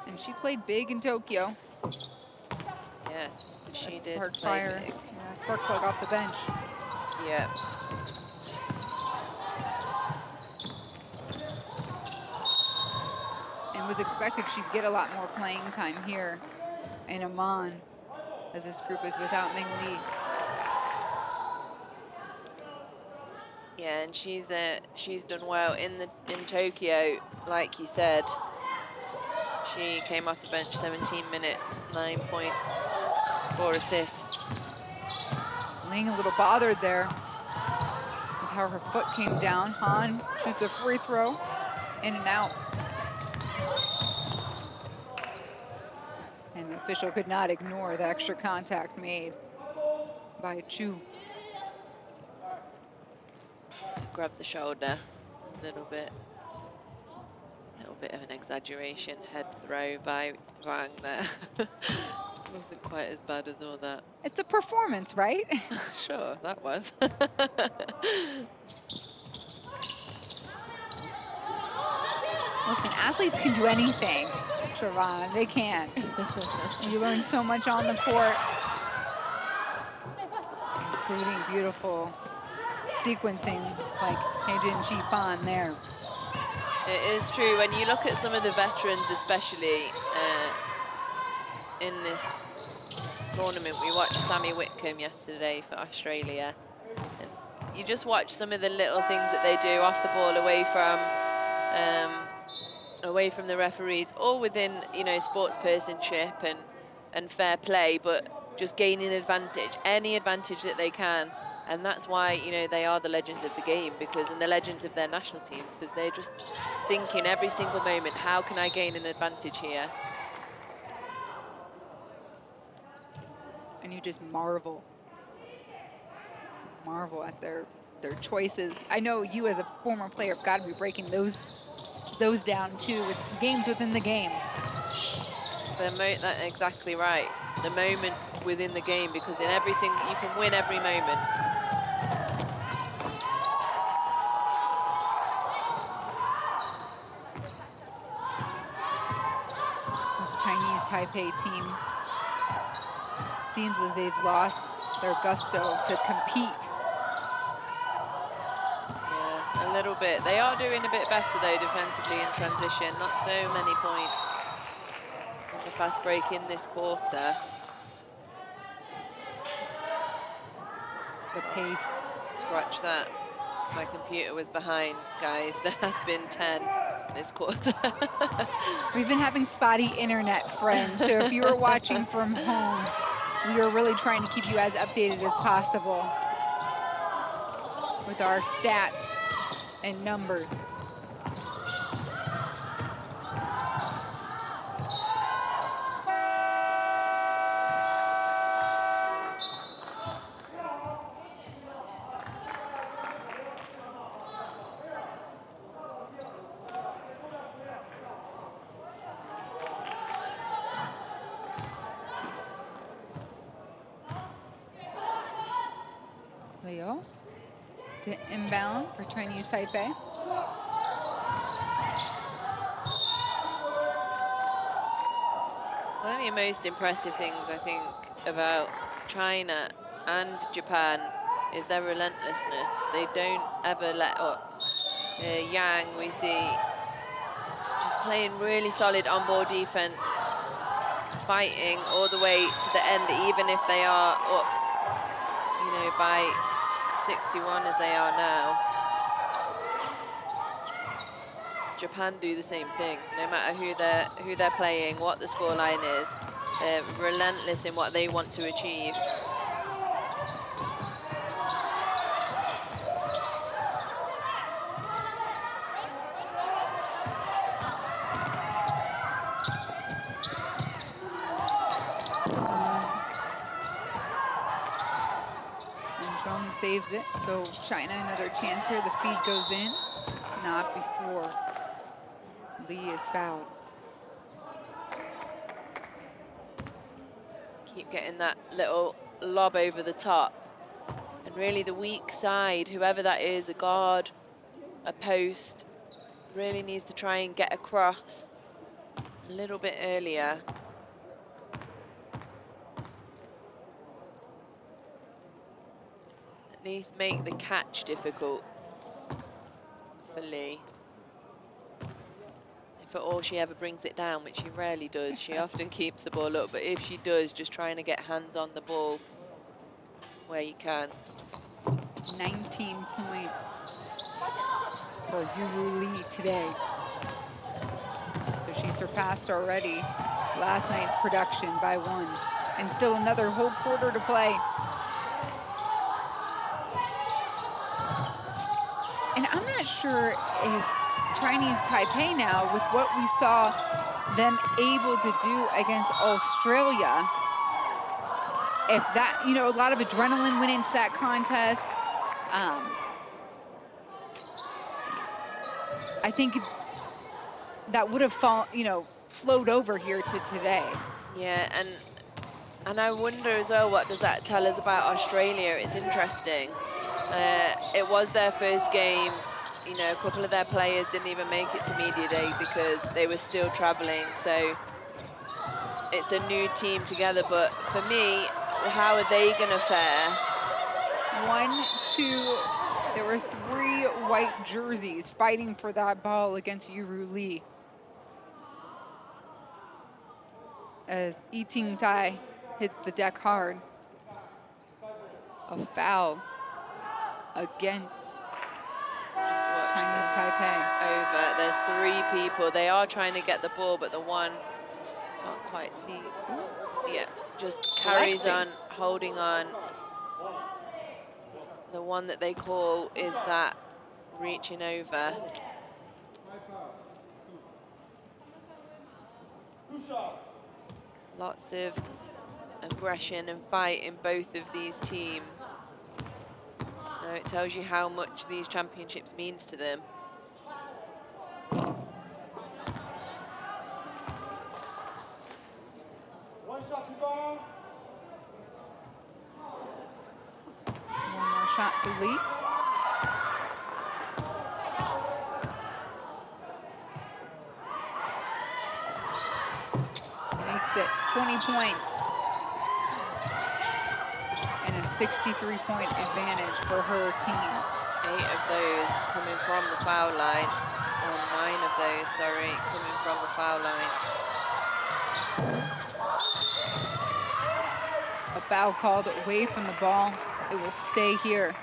And she played big in Tokyo. Yes, she did. Spark play fire. big. Yeah, spark plug off the bench. Yeah. And was expected she'd get a lot more playing time here in Amman, as this group is without Ming Li. Yeah, and she's done well in Tokyo, like you said. She came off the bench 17 minutes, 9 points, 4 assists. Ling a little bothered there with how her foot came down. Han shoots a free throw, in and out. And the official could not ignore the extra contact made by Chu. Grabbed the shoulder a little bit of an exaggeration. Head throw by Wang there. Wasn't quite as bad as all that. It's a performance, right? Sure, that was. Listen, athletes can do anything, Siobhan. They can. You learn so much on the court, including beautiful sequencing like Heijin Qifan there. It is true. When you look at some of the veterans, especially in this tournament, we watched Sammy Whitcomb yesterday for Australia, and you just watch some of the little things that they do off the ball, away from the referees, all within, you know, sportspersonship and fair play. But just gaining advantage, any advantage that they can. And that's why, you know, they are the legends of the game, and the legends of their national teams, because they're just thinking every single moment, how can I gain an advantage here? And you just marvel at their choices. I know you as a former player have got to be breaking those down too, with games within the game. That's exactly right. The moments within the game, because in every single, you can win every moment. This Chinese Taipei team seems as they've lost their gusto to compete. Yeah, a little bit. They are doing a bit better though defensively in transition. Not so many points on the fast break in this quarter. The pace. Scratch that. My computer was behind, guys. There has been 10 this quarter. We've been having spotty internet, friends, so if you are watching from home, we are really trying to keep you as updated as possible with our stats and numbers. Leo to inbound for Chinese Taipei. One of the most impressive things, I think, about China and Japan is their relentlessness. They don't ever let up. Yang, we see, just playing really solid on-ball defense, fighting all the way to the end, even if they are up, you know, by 61 as they are now. Japan do the same thing, no matter who they're playing, what the scoreline is. They're relentless in what they want to achieve. Saves it, so China another chance here. The feed goes in, not before Lee is fouled. Keep getting that little lob over the top, and really the weak side, whoever that is, a guard, a post, really needs to try and get across a little bit earlier. At least make the catch difficult for Lee. If at all she ever brings it down, which she rarely does, she often keeps the ball up, but if she does, just trying to get hands on the ball where you can. 19 points for Yuru Lee today. So she surpassed already last night's production by 1, and still another whole quarter to play. And I'm not sure if Chinese Taipei now, with what we saw them able to do against Australia, if that, you know, a lot of adrenaline went into that contest. I think that would have flowed over here to today. Yeah, and I wonder as well, what does that tell us about Australia? It's interesting. It was their first game. You know, a couple of their players didn't even make it to media day because they were still traveling. So it's a new team together. But for me, how are they going to fare? 1, 2, there were 3 white jerseys fighting for that ball against Yuru Lee. As Yi Ting Tai hits the deck hard. A foul against Chinese Taipei. Over. There's 3 people. They are trying to get the ball, but the one can't quite see. Yeah, just carries on, holding on. The one that they call is that reaching over. Lots of aggression and fight in both of these teams. Now it tells you how much these championships means to them. One more shot for Lee. Makes it 20 points. And a 63-point advantage for her team. 8 of those coming from the foul line. Or 9 of those, sorry, coming from the foul line. A foul called away from the ball. It will stay here.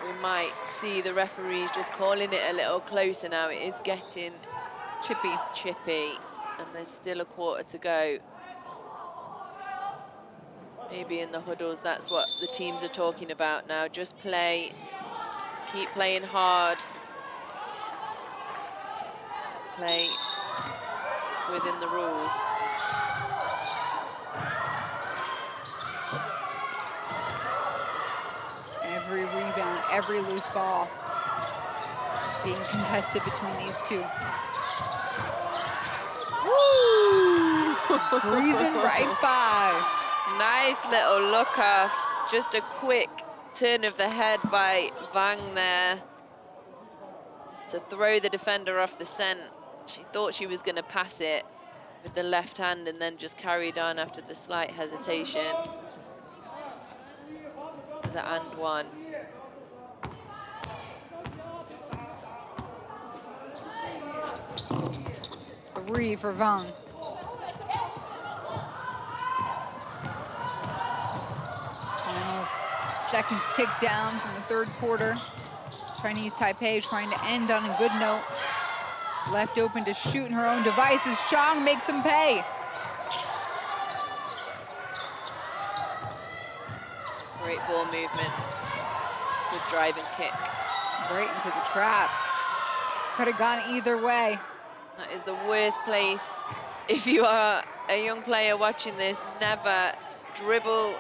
We might see the referees just calling it a little closer now. It is getting chippy, and there's still a quarter to go. Maybe in the huddles, that's what the teams are talking about now. Just play, keep playing hard. Play within the rules. Every rebound, every loose ball being contested between these two. Woo! Breezing right by. Nice little look off. Just a quick turn of the head by Wang there to throw the defender off the scent. She thought she was going to pass it with the left hand and then just carried on after the slight hesitation. To the and one. 3 for Wang. Final seconds tick down from the third quarter. Chinese Taipei trying to end on a good note. Left open to shoot in her own devices. Chang makes them pay. Great ball movement. Good drive and kick. Right into the trap. Could have gone either way. That is the worst place. If you are a young player watching this, never dribble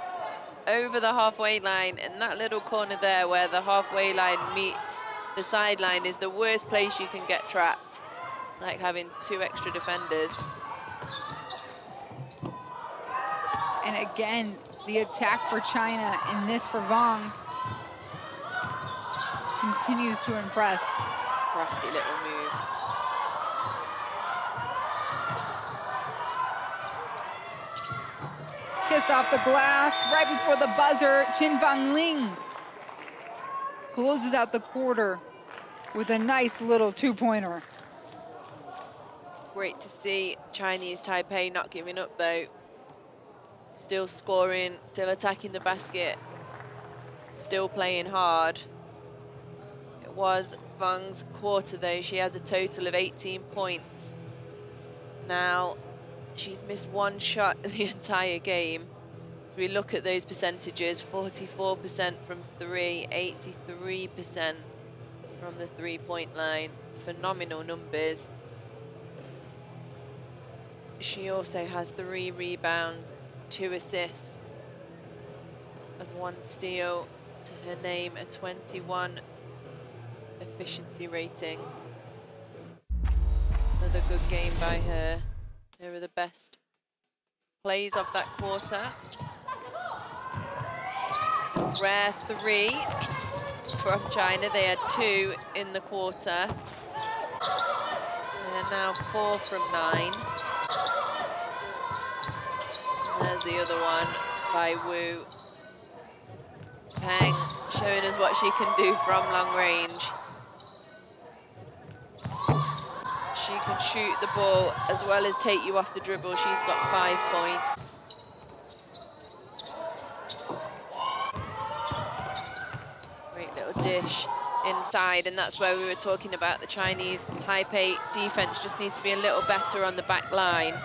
over the halfway line. And that little corner there where the halfway line meets the sideline is the worst place you can get trapped. Like having 2 extra defenders. And again, the attack for China in this for Wang continues to impress. Crafty little move. Kiss off the glass right before the buzzer. Qin Fangling closes out the quarter with a nice little 2-pointer. Great to see Chinese Taipei not giving up though. Still scoring, still attacking the basket, still playing hard. It was Wang's quarter though. She has a total of 18 points. Now, she's missed 1 shot the entire game. As we look at those percentages, 44% from 3, 83% from the 3-point line. Phenomenal numbers. She also has 3 rebounds, 2 assists, and 1 steal to her name, a 21 efficiency rating. Another good game by her. They were the best plays of that quarter. Rare 3 from China. They had 2 in the quarter. They're now 4 from 9. There's the other one by Wu. Peng showing us what she can do from long range. She can shoot the ball as well as take you off the dribble. She's got 5 points. Great little dish inside, and that's where we were talking about the Chinese Taipei defense just needs to be a little better on the back line.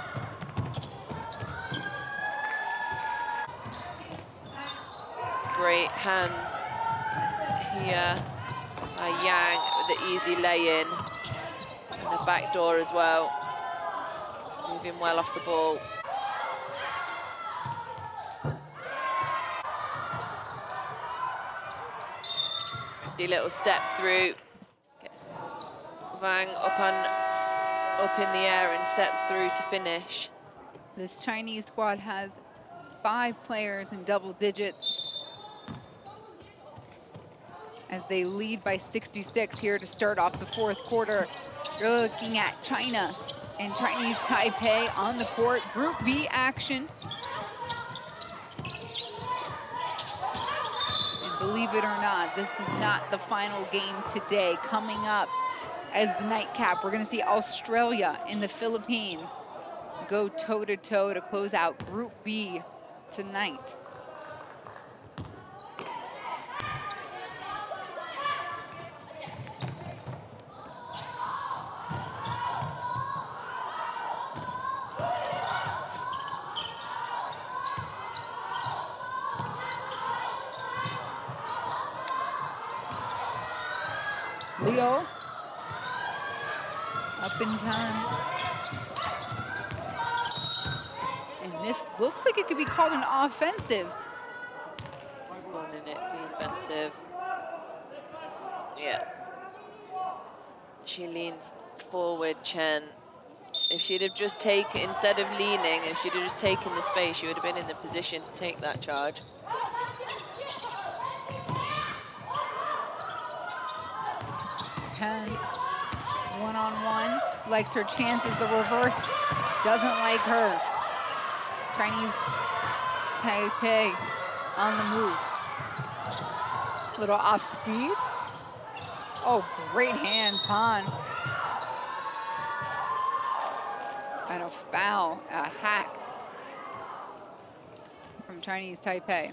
great hands here by Yang with the easy lay-in. And the back door as well. Moving well off the ball. The little step through. Wang up in the air and steps through to finish. This Chinese squad has 5 players in double digits as they lead by 66 here to start off the 4th quarter. You're looking at China and Chinese Taipei on the court. Group B action. And believe it or not, this is not the final game today. Coming up as the nightcap, we're going to see Australia and the Philippines go toe-to-toe to close out Group B tonight. Leo, up in time. And this looks like it could be called an offensive. He's calling it defensive. Yeah. She leans forward, Chen. If she'd have just taken, instead of leaning, if she'd have just taken the space, she would have been in the position to take that charge. And one-on-one, likes her chances. The reverse doesn't like her. Chinese Taipei on the move. Little off speed. Oh, great hands, Pan. And a foul, a hack from Chinese Taipei.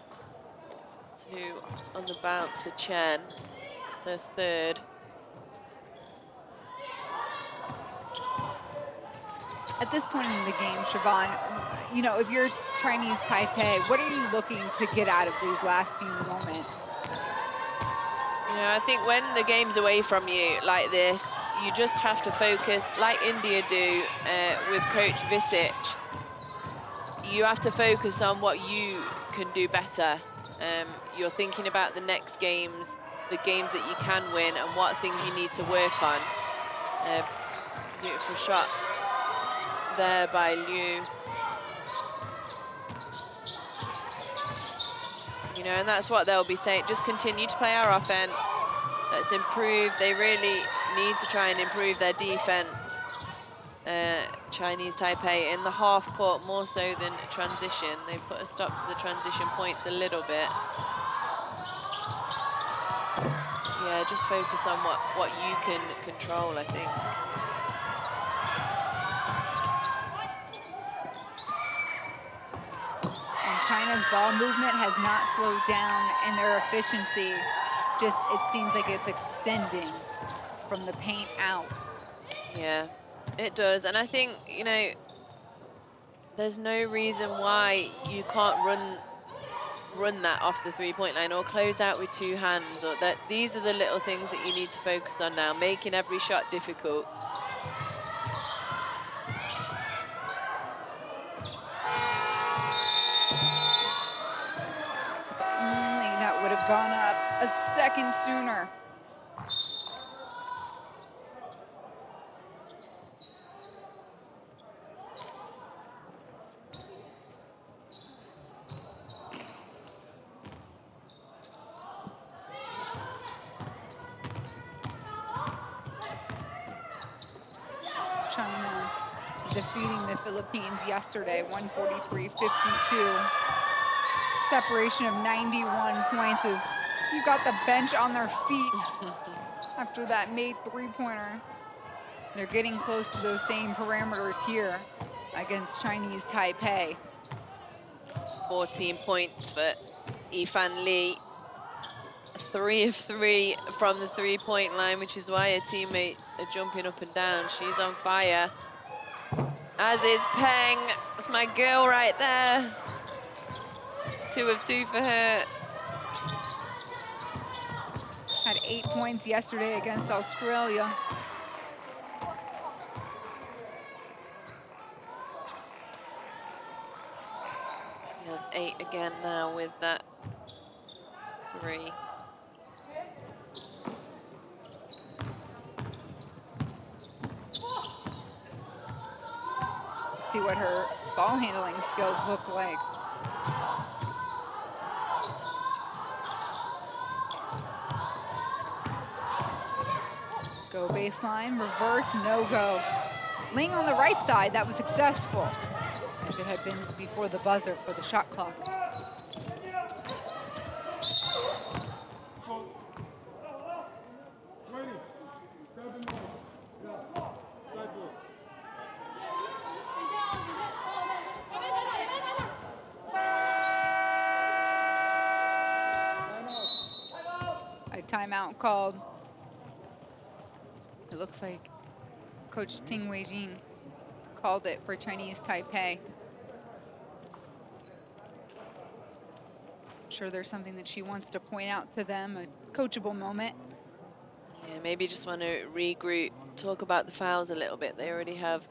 2 on the bounce for Chen. It's her 3rd. At this point in the game, Siobhan, you know, if you're Chinese Taipei, what are you looking to get out of these last few moments? You know, I think when the game's away from you like this, you just have to focus, like India do with Coach Visic. You have to focus on what you can do better. You're thinking about the next games, the games that you can win, and what things you need to work on. Beautiful shot there by Liu. You know, and that's what they'll be saying. Just continue to play our offense. Let's improve. They really need to try and improve their defense. Chinese Taipei in the half court more so than transition. They put a stop to the transition points a little bit. Yeah, just focus on what you can control, I think. China's ball movement has not slowed down, and their efficiency just, it seems like it's extending from the paint out. Yeah, it does. And I think, you know, there's no reason why you can't run that off the 3-point line or close out with 2 hands, or that these are the little things that you need to focus on now, making every shot difficult. Gone up a second sooner. China defeating the Philippines yesterday, 143-52. Separation of 91 points as you got the bench on their feet after that made 3-pointer. They're getting close to those same parameters here against Chinese Taipei. 14 points for Yifan Li. 3 of 3 from the 3-point line, which is why her teammates are jumping up and down. She's on fire, as is Peng. That's my girl right there. 2 of 2 for her. Had 8 points yesterday against Australia. He has 8 again now with that 3. See what her ball handling skills look like. Go baseline, reverse, no go. Laying on the right side, that was successful. If it had been before the buzzer for the shot clock. A timeout called. It looks like Coach Ting Weijing called it for Chinese Taipei. I'm sure there's something that she wants to point out to them, a coachable moment. Yeah, maybe just want to regroup, talk about the fouls a little bit. They already have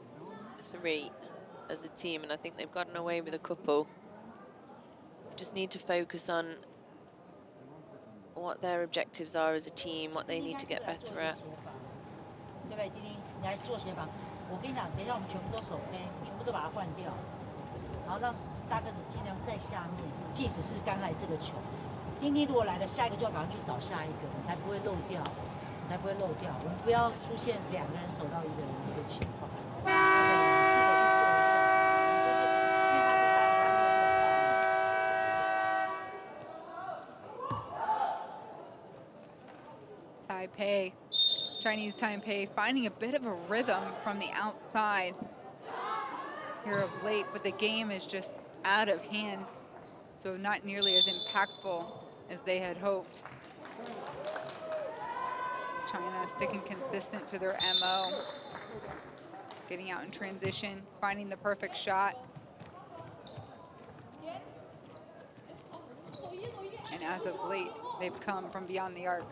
3 as a team, and I think they've gotten away with a couple. They just need to focus on what their objectives are as a team, what they need to get better at. 对不对，丁丁？你来做协防。我跟你讲，等一下我们全部都守 A， 全部都把它换掉，然后让大个子尽量在下面，即使是刚才这个球，丁丁如果来了，下一个就要赶快去找下一个，你才不会漏掉，你才不会漏掉。我们不要出现2个人守到1个人的一个情况。这个试着去做一下，就是因为他是大家没有用到。Taipei, Chinese Taipei finding a bit of a rhythm from the outside here of late, but the game is just out of hand, so not nearly as impactful as they had hoped. China sticking consistent to their MO, getting out in transition, finding the perfect shot. And as of late, they've come from beyond the arc.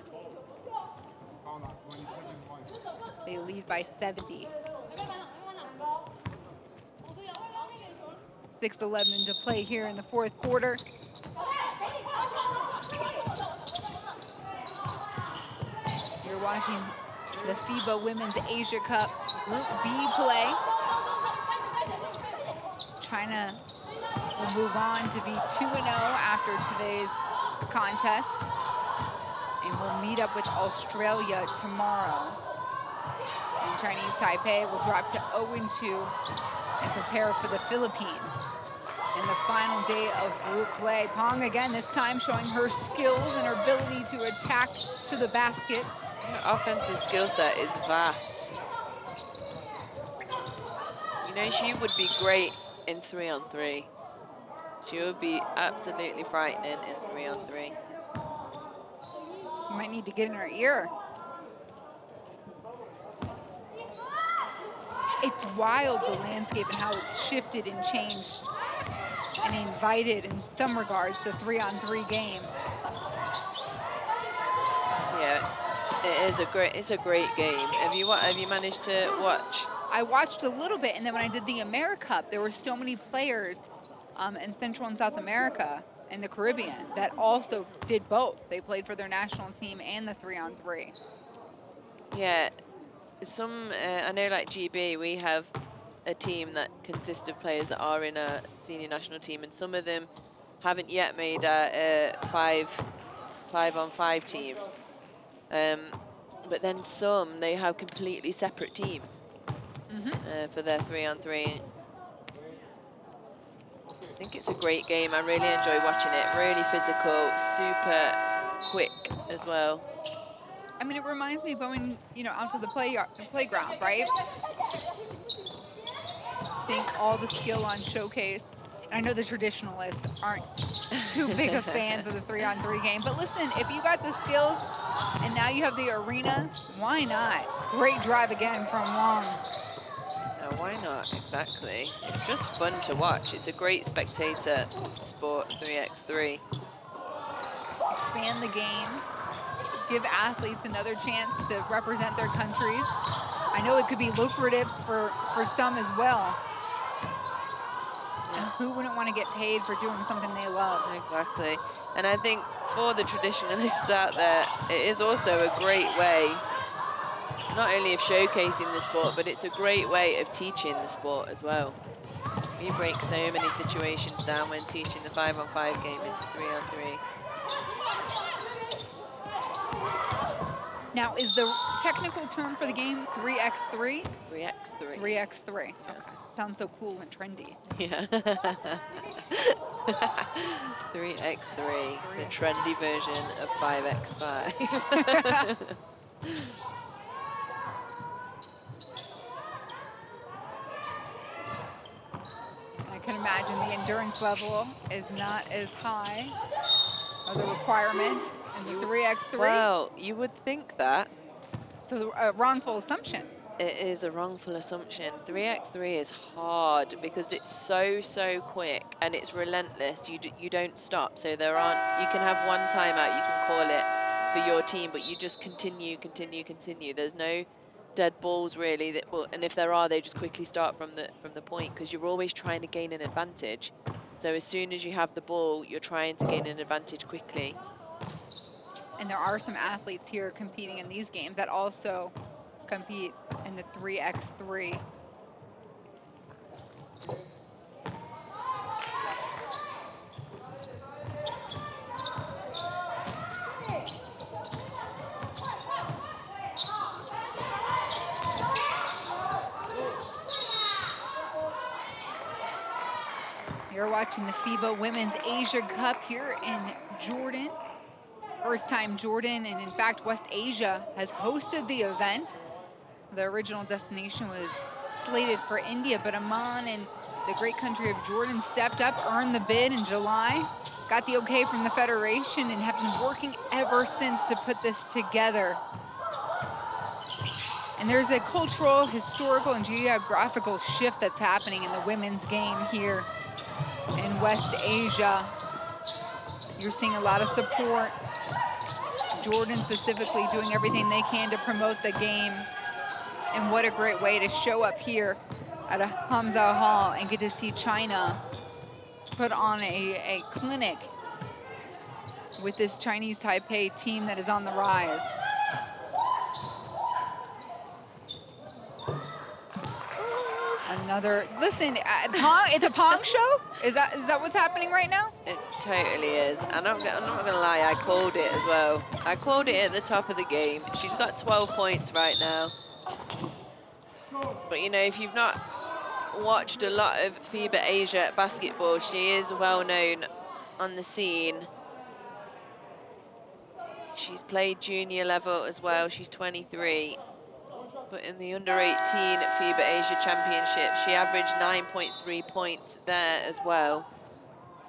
They lead by 70. 6:11 to play here in the 4th quarter. You're watching the FIBA Women's Asia Cup Group B play. China will move on to be 2-0 after today's contest. And we'll meet up with Australia tomorrow. And Chinese Taipei will drop to 0-2 and prepare for the Philippines in the final day of group play. Pong again, this time showing her skills and her ability to attack to the basket. Her offensive skill set is vast. You know, she would be great in 3-on-3. She would be absolutely frightening in 3-on-3. You might need to get in her ear. It's wild, the landscape and how it's shifted and changed and invited in some regards the 3-on-3 game. Yeah, it's a great game. Have you managed to watch? I watched a little bit, and then when I did the AmeriCup, there were so many players in Central and South America and the Caribbean that also did both. They played for their national team and the 3-on-3. Yeah, I know like GB, we have a team that consists of players that are in a senior national team, and some of them haven't yet made a 5-on-5 teams. But then some, they have completely separate teams for their 3-on-3. I think it's a great game. I really enjoy watching it. Really physical, super quick as well. I mean, it reminds me of going, out to the playground, right? Seeing all the skill on showcase. And I know the traditionalists aren't too big of fans of the 3-on-3 game, but listen, if you got the skills and now you have the arena, why not? Great drive again from Wong. No, why not? Exactly. It's just fun to watch. It's a great spectator sport, 3x3. expand the game, give athletes another chance to represent their countries. I know it could be lucrative for some as well. And who wouldn't want to get paid for doing something they love? Exactly. And I think for the traditionalists out there, it is also a great way, not only of showcasing the sport, but it's a great way of teaching the sport as well. You break so many situations down when teaching the 5-on-5 game into 3-on-3. Now, is the technical term for the game 3x3? 3x3. 3x3. Yeah. Okay. Sounds so cool and trendy. Yeah. 3x3, the trendy version of 5x5. I can imagine the endurance level is not as high, or the requirement in the 3x3. Well, you would think that. So a wrongful assumption. It is a wrongful assumption. 3x3 is hard because it's so quick and it's relentless. You don't stop. So there aren't, you can have one timeout, you can call it for your team, but you just continue. There's no dead balls really, and if there are, they just quickly start from the point, because you're always trying to gain an advantage. So as soon as you have the ball, you're trying to gain an advantage quickly. And there are some athletes here competing in these games that also compete in the 3x3. You're watching the FIBA Women's Asia Cup here in Jordan. First time Jordan, and in fact West Asia, has hosted the event. The original destination was slated for India, but Amman and the great country of Jordan stepped up, earned the bid in July, got the okay from the federation, and have been working ever since to put this together. And there's a cultural, historical, and geographical shift that's happening in the women's game here in West Asia. You're seeing a lot of support. Jordan specifically doing everything they can to promote the game. And what a great way to show up here at a Hamza Hall and get to see China put on a clinic with this Chinese Taipei team that is on the rise. Another, listen, it's a Pong show? Is that what's happening right now? It totally is. And I'm not gonna lie, I called it as well. I called it at the top of the game. She's got 12 points right now. But you know, if you've not watched a lot of FIBA Asia basketball, she is well known on the scene. She's played junior level as well. She's 23. But in the under-18 FIBA Asia Championship, she averaged 9.3 points there as well.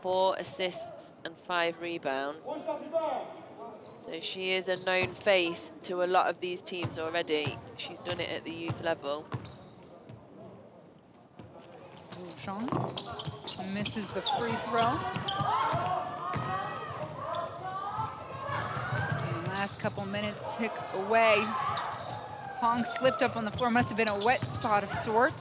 4 assists and 5 rebounds. So she is a known face to a lot of these teams already. She's done it at the youth level. Sean misses the free throw. And the last couple minutes tick away. Pong slipped up on the floor, must have been a wet spot of sorts.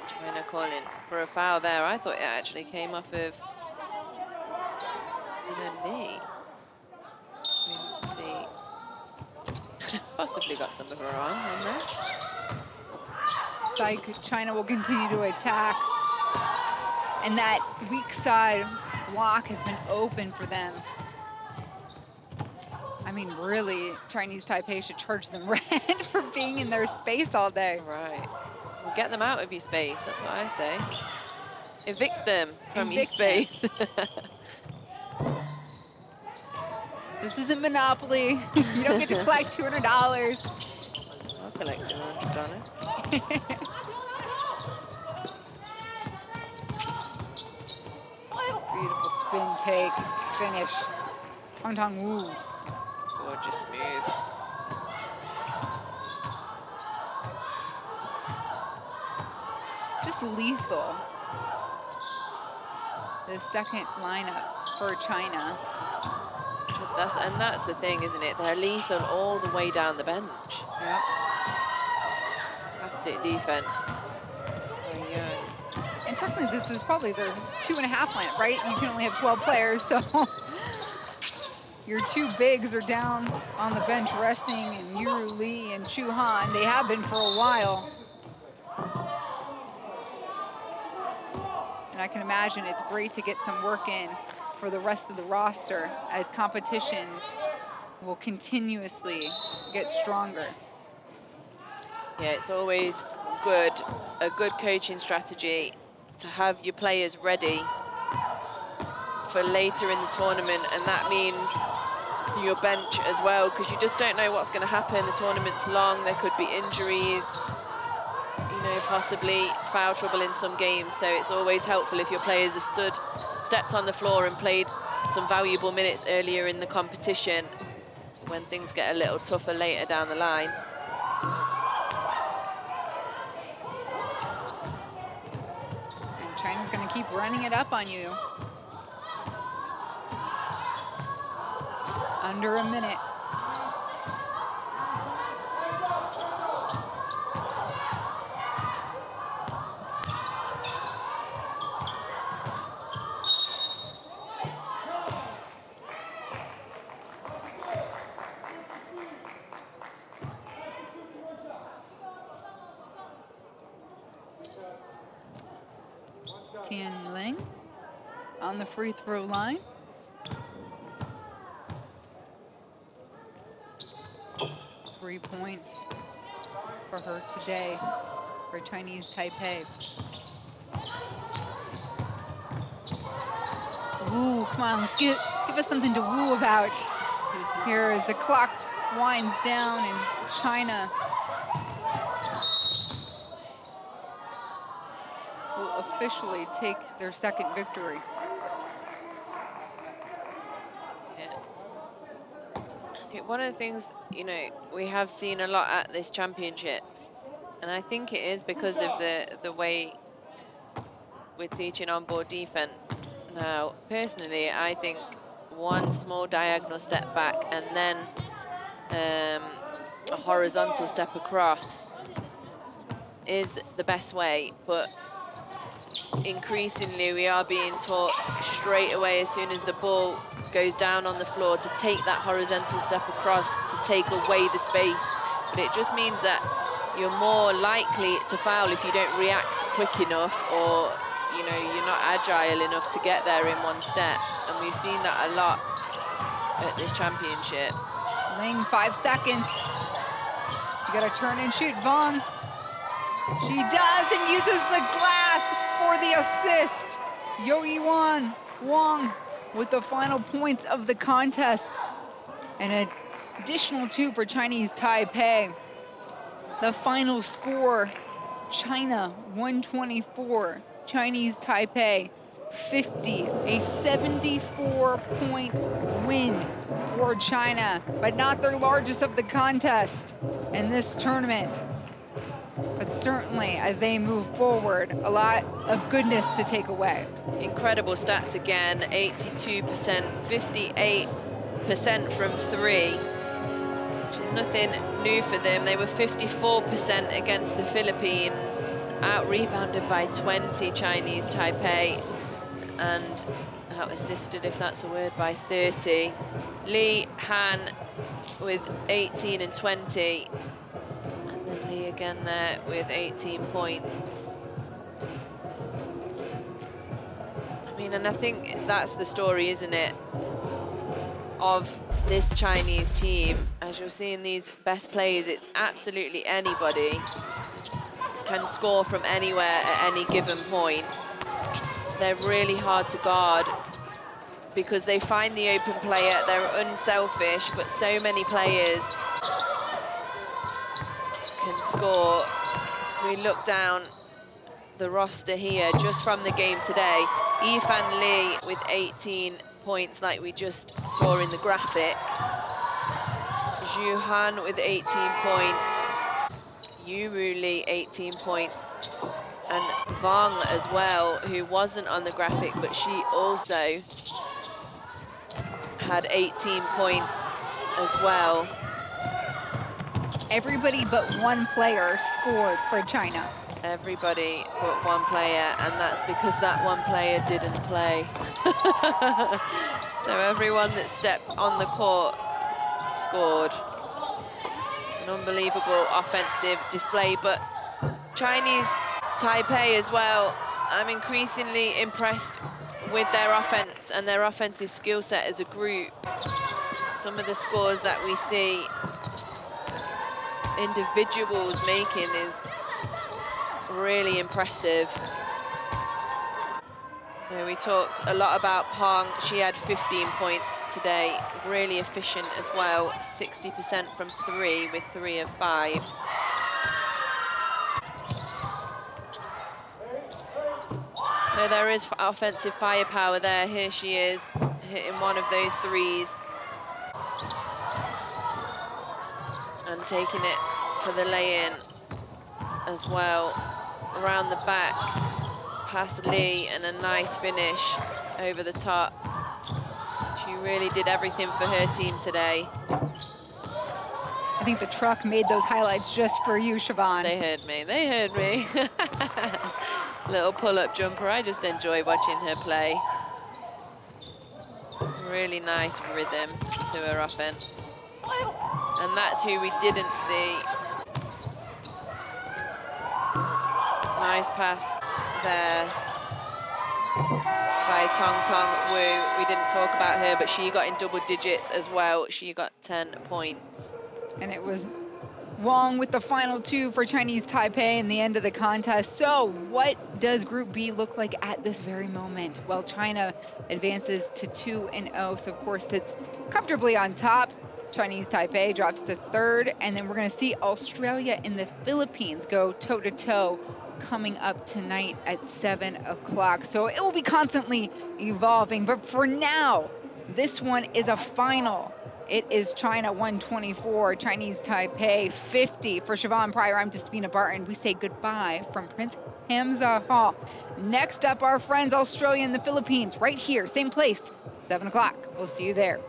China calling for a foul there. I thought it actually came off of her knee. Possibly got some of her arm on there. Like China will continue to attack. And that weak side block has been open for them. I mean, really, Chinese Taipei should charge them rent for being in their space all day. Right. Well, get them out of your space, that's what I say. Evict them from your space. This isn't Monopoly. You don't get to collect $200. I'll collect $200. Beautiful spin take, finish. Tong Tong Wu. Gorgeous move. Just lethal. The second lineup for China. That's the thing, isn't it? They're lethal all the way down the bench. Yep. Fantastic defense. Very young. And technically, this is probably their 2.5 lineup, right? You can only have 12 players, so your two bigs are down on the bench resting, and Yuru Lee and Chu Han. They have been for a while. And I can imagine it's great to get some work in for the rest of the roster as competition will continuously get stronger. Yeah, it's always good, a good coaching strategy to have your players ready for later in the tournament, and that means your bench as well, because you just don't know what's going to happen. The tournament's long, there could be injuries, you know, possibly foul trouble in some games, so it's always helpful if your players have stepped on the floor and played some valuable minutes earlier in the competition when things get a little tougher later down the line. And China's going to keep running it up on you. Under a minute. Tian Ling on the free throw line. Three points for her today for Chinese Taipei. Ooh, come on, let's give us something to woo about. Here as the clock winds down and China will officially take their second victory. One of the things, you know, we have seen a lot at this championships, and I think it is because of the way we're teaching on-board defense. Now, personally, I think one small diagonal step back and then a horizontal step across is the best way, but increasingly we are being taught straight away as soon as the ball goes down on the floor to take that horizontal step across to take away the space. But it just means that you're more likely to foul if you don't react quick enough, or you know, you're not agile enough to get there in one step. And we've seen that a lot at this championship. Ling, 5 seconds. You gotta turn and shoot, Vaughn. She does, and uses the glass for the assist. Yo-Yuan Wang with the final points of the contest. An additional 2 for Chinese Taipei. The final score, China 124, Chinese Taipei 50, a 74-point win for China, but not their largest of the contest in this tournament. But certainly, as they move forward, a lot of goodness to take away. Incredible stats again, 82%, 58% from 3, which is nothing new for them. They were 54% against the Philippines, out-rebounded by 20 Chinese Taipei, and out-assisted, if that's a word, by 30. Li Han with 18 and 20. Lee again there with 18 points. I mean, and I think that's the story, isn't it, of this Chinese team. As you're seeing these best players, it's absolutely anybody can score from anywhere at any given point. They're really hard to guard because they find the open player, they're unselfish, but so many players can score. We look down the roster here just from the game today. Yifan Li with 18 points like we just saw in the graphic. Zhu Han with 18 points, Yumu Li 18 points, and Wang as well, who wasn't on the graphic, but she also had 18 points as well. Everybody but one player scored for China. Everybody but one player, and that's because that one player didn't play. So everyone that stepped on the court scored. An unbelievable offensive display, but Chinese Taipei as well, I'm increasingly impressed with their offense and their offensive skill set as a group. Some of the scores that we see individuals making is really impressive. We talked a lot about Pong. She had 15 points today, really efficient as well, 60% from 3 with 3 of 5. So there is offensive firepower there. Here she is, hitting one of those threes. And taking it for the lay-in as well. Around the back, past Lee, and a nice finish over the top. She really did everything for her team today. I think the truck made those highlights just for you, Siobhan. They heard me, they heard me. Little pull-up jumper, I just enjoy watching her play. Really nice rhythm to her offense. And that's who we didn't see. Nice pass there by Tong Tong Wu. We didn't talk about her, but she got in double digits as well. She got 10 points. And it was Wang with the final 2 for Chinese Taipei in the end of the contest. So what does Group B look like at this very moment? Well, China advances to 2-0, so of course sits comfortably on top. Chinese Taipei drops to 3rd, and then we're going to see Australia and the Philippines go toe-to-toe coming up tonight at 7 o'clock. So it will be constantly evolving, but for now, this one is a final. It is China 124, Chinese Taipei 50. For Siobhan Pryor, I'm Despina Barton. We say goodbye from Prince Hamza Hall. Next up, our friends Australia and the Philippines, right here, same place, 7 o'clock. We'll see you there.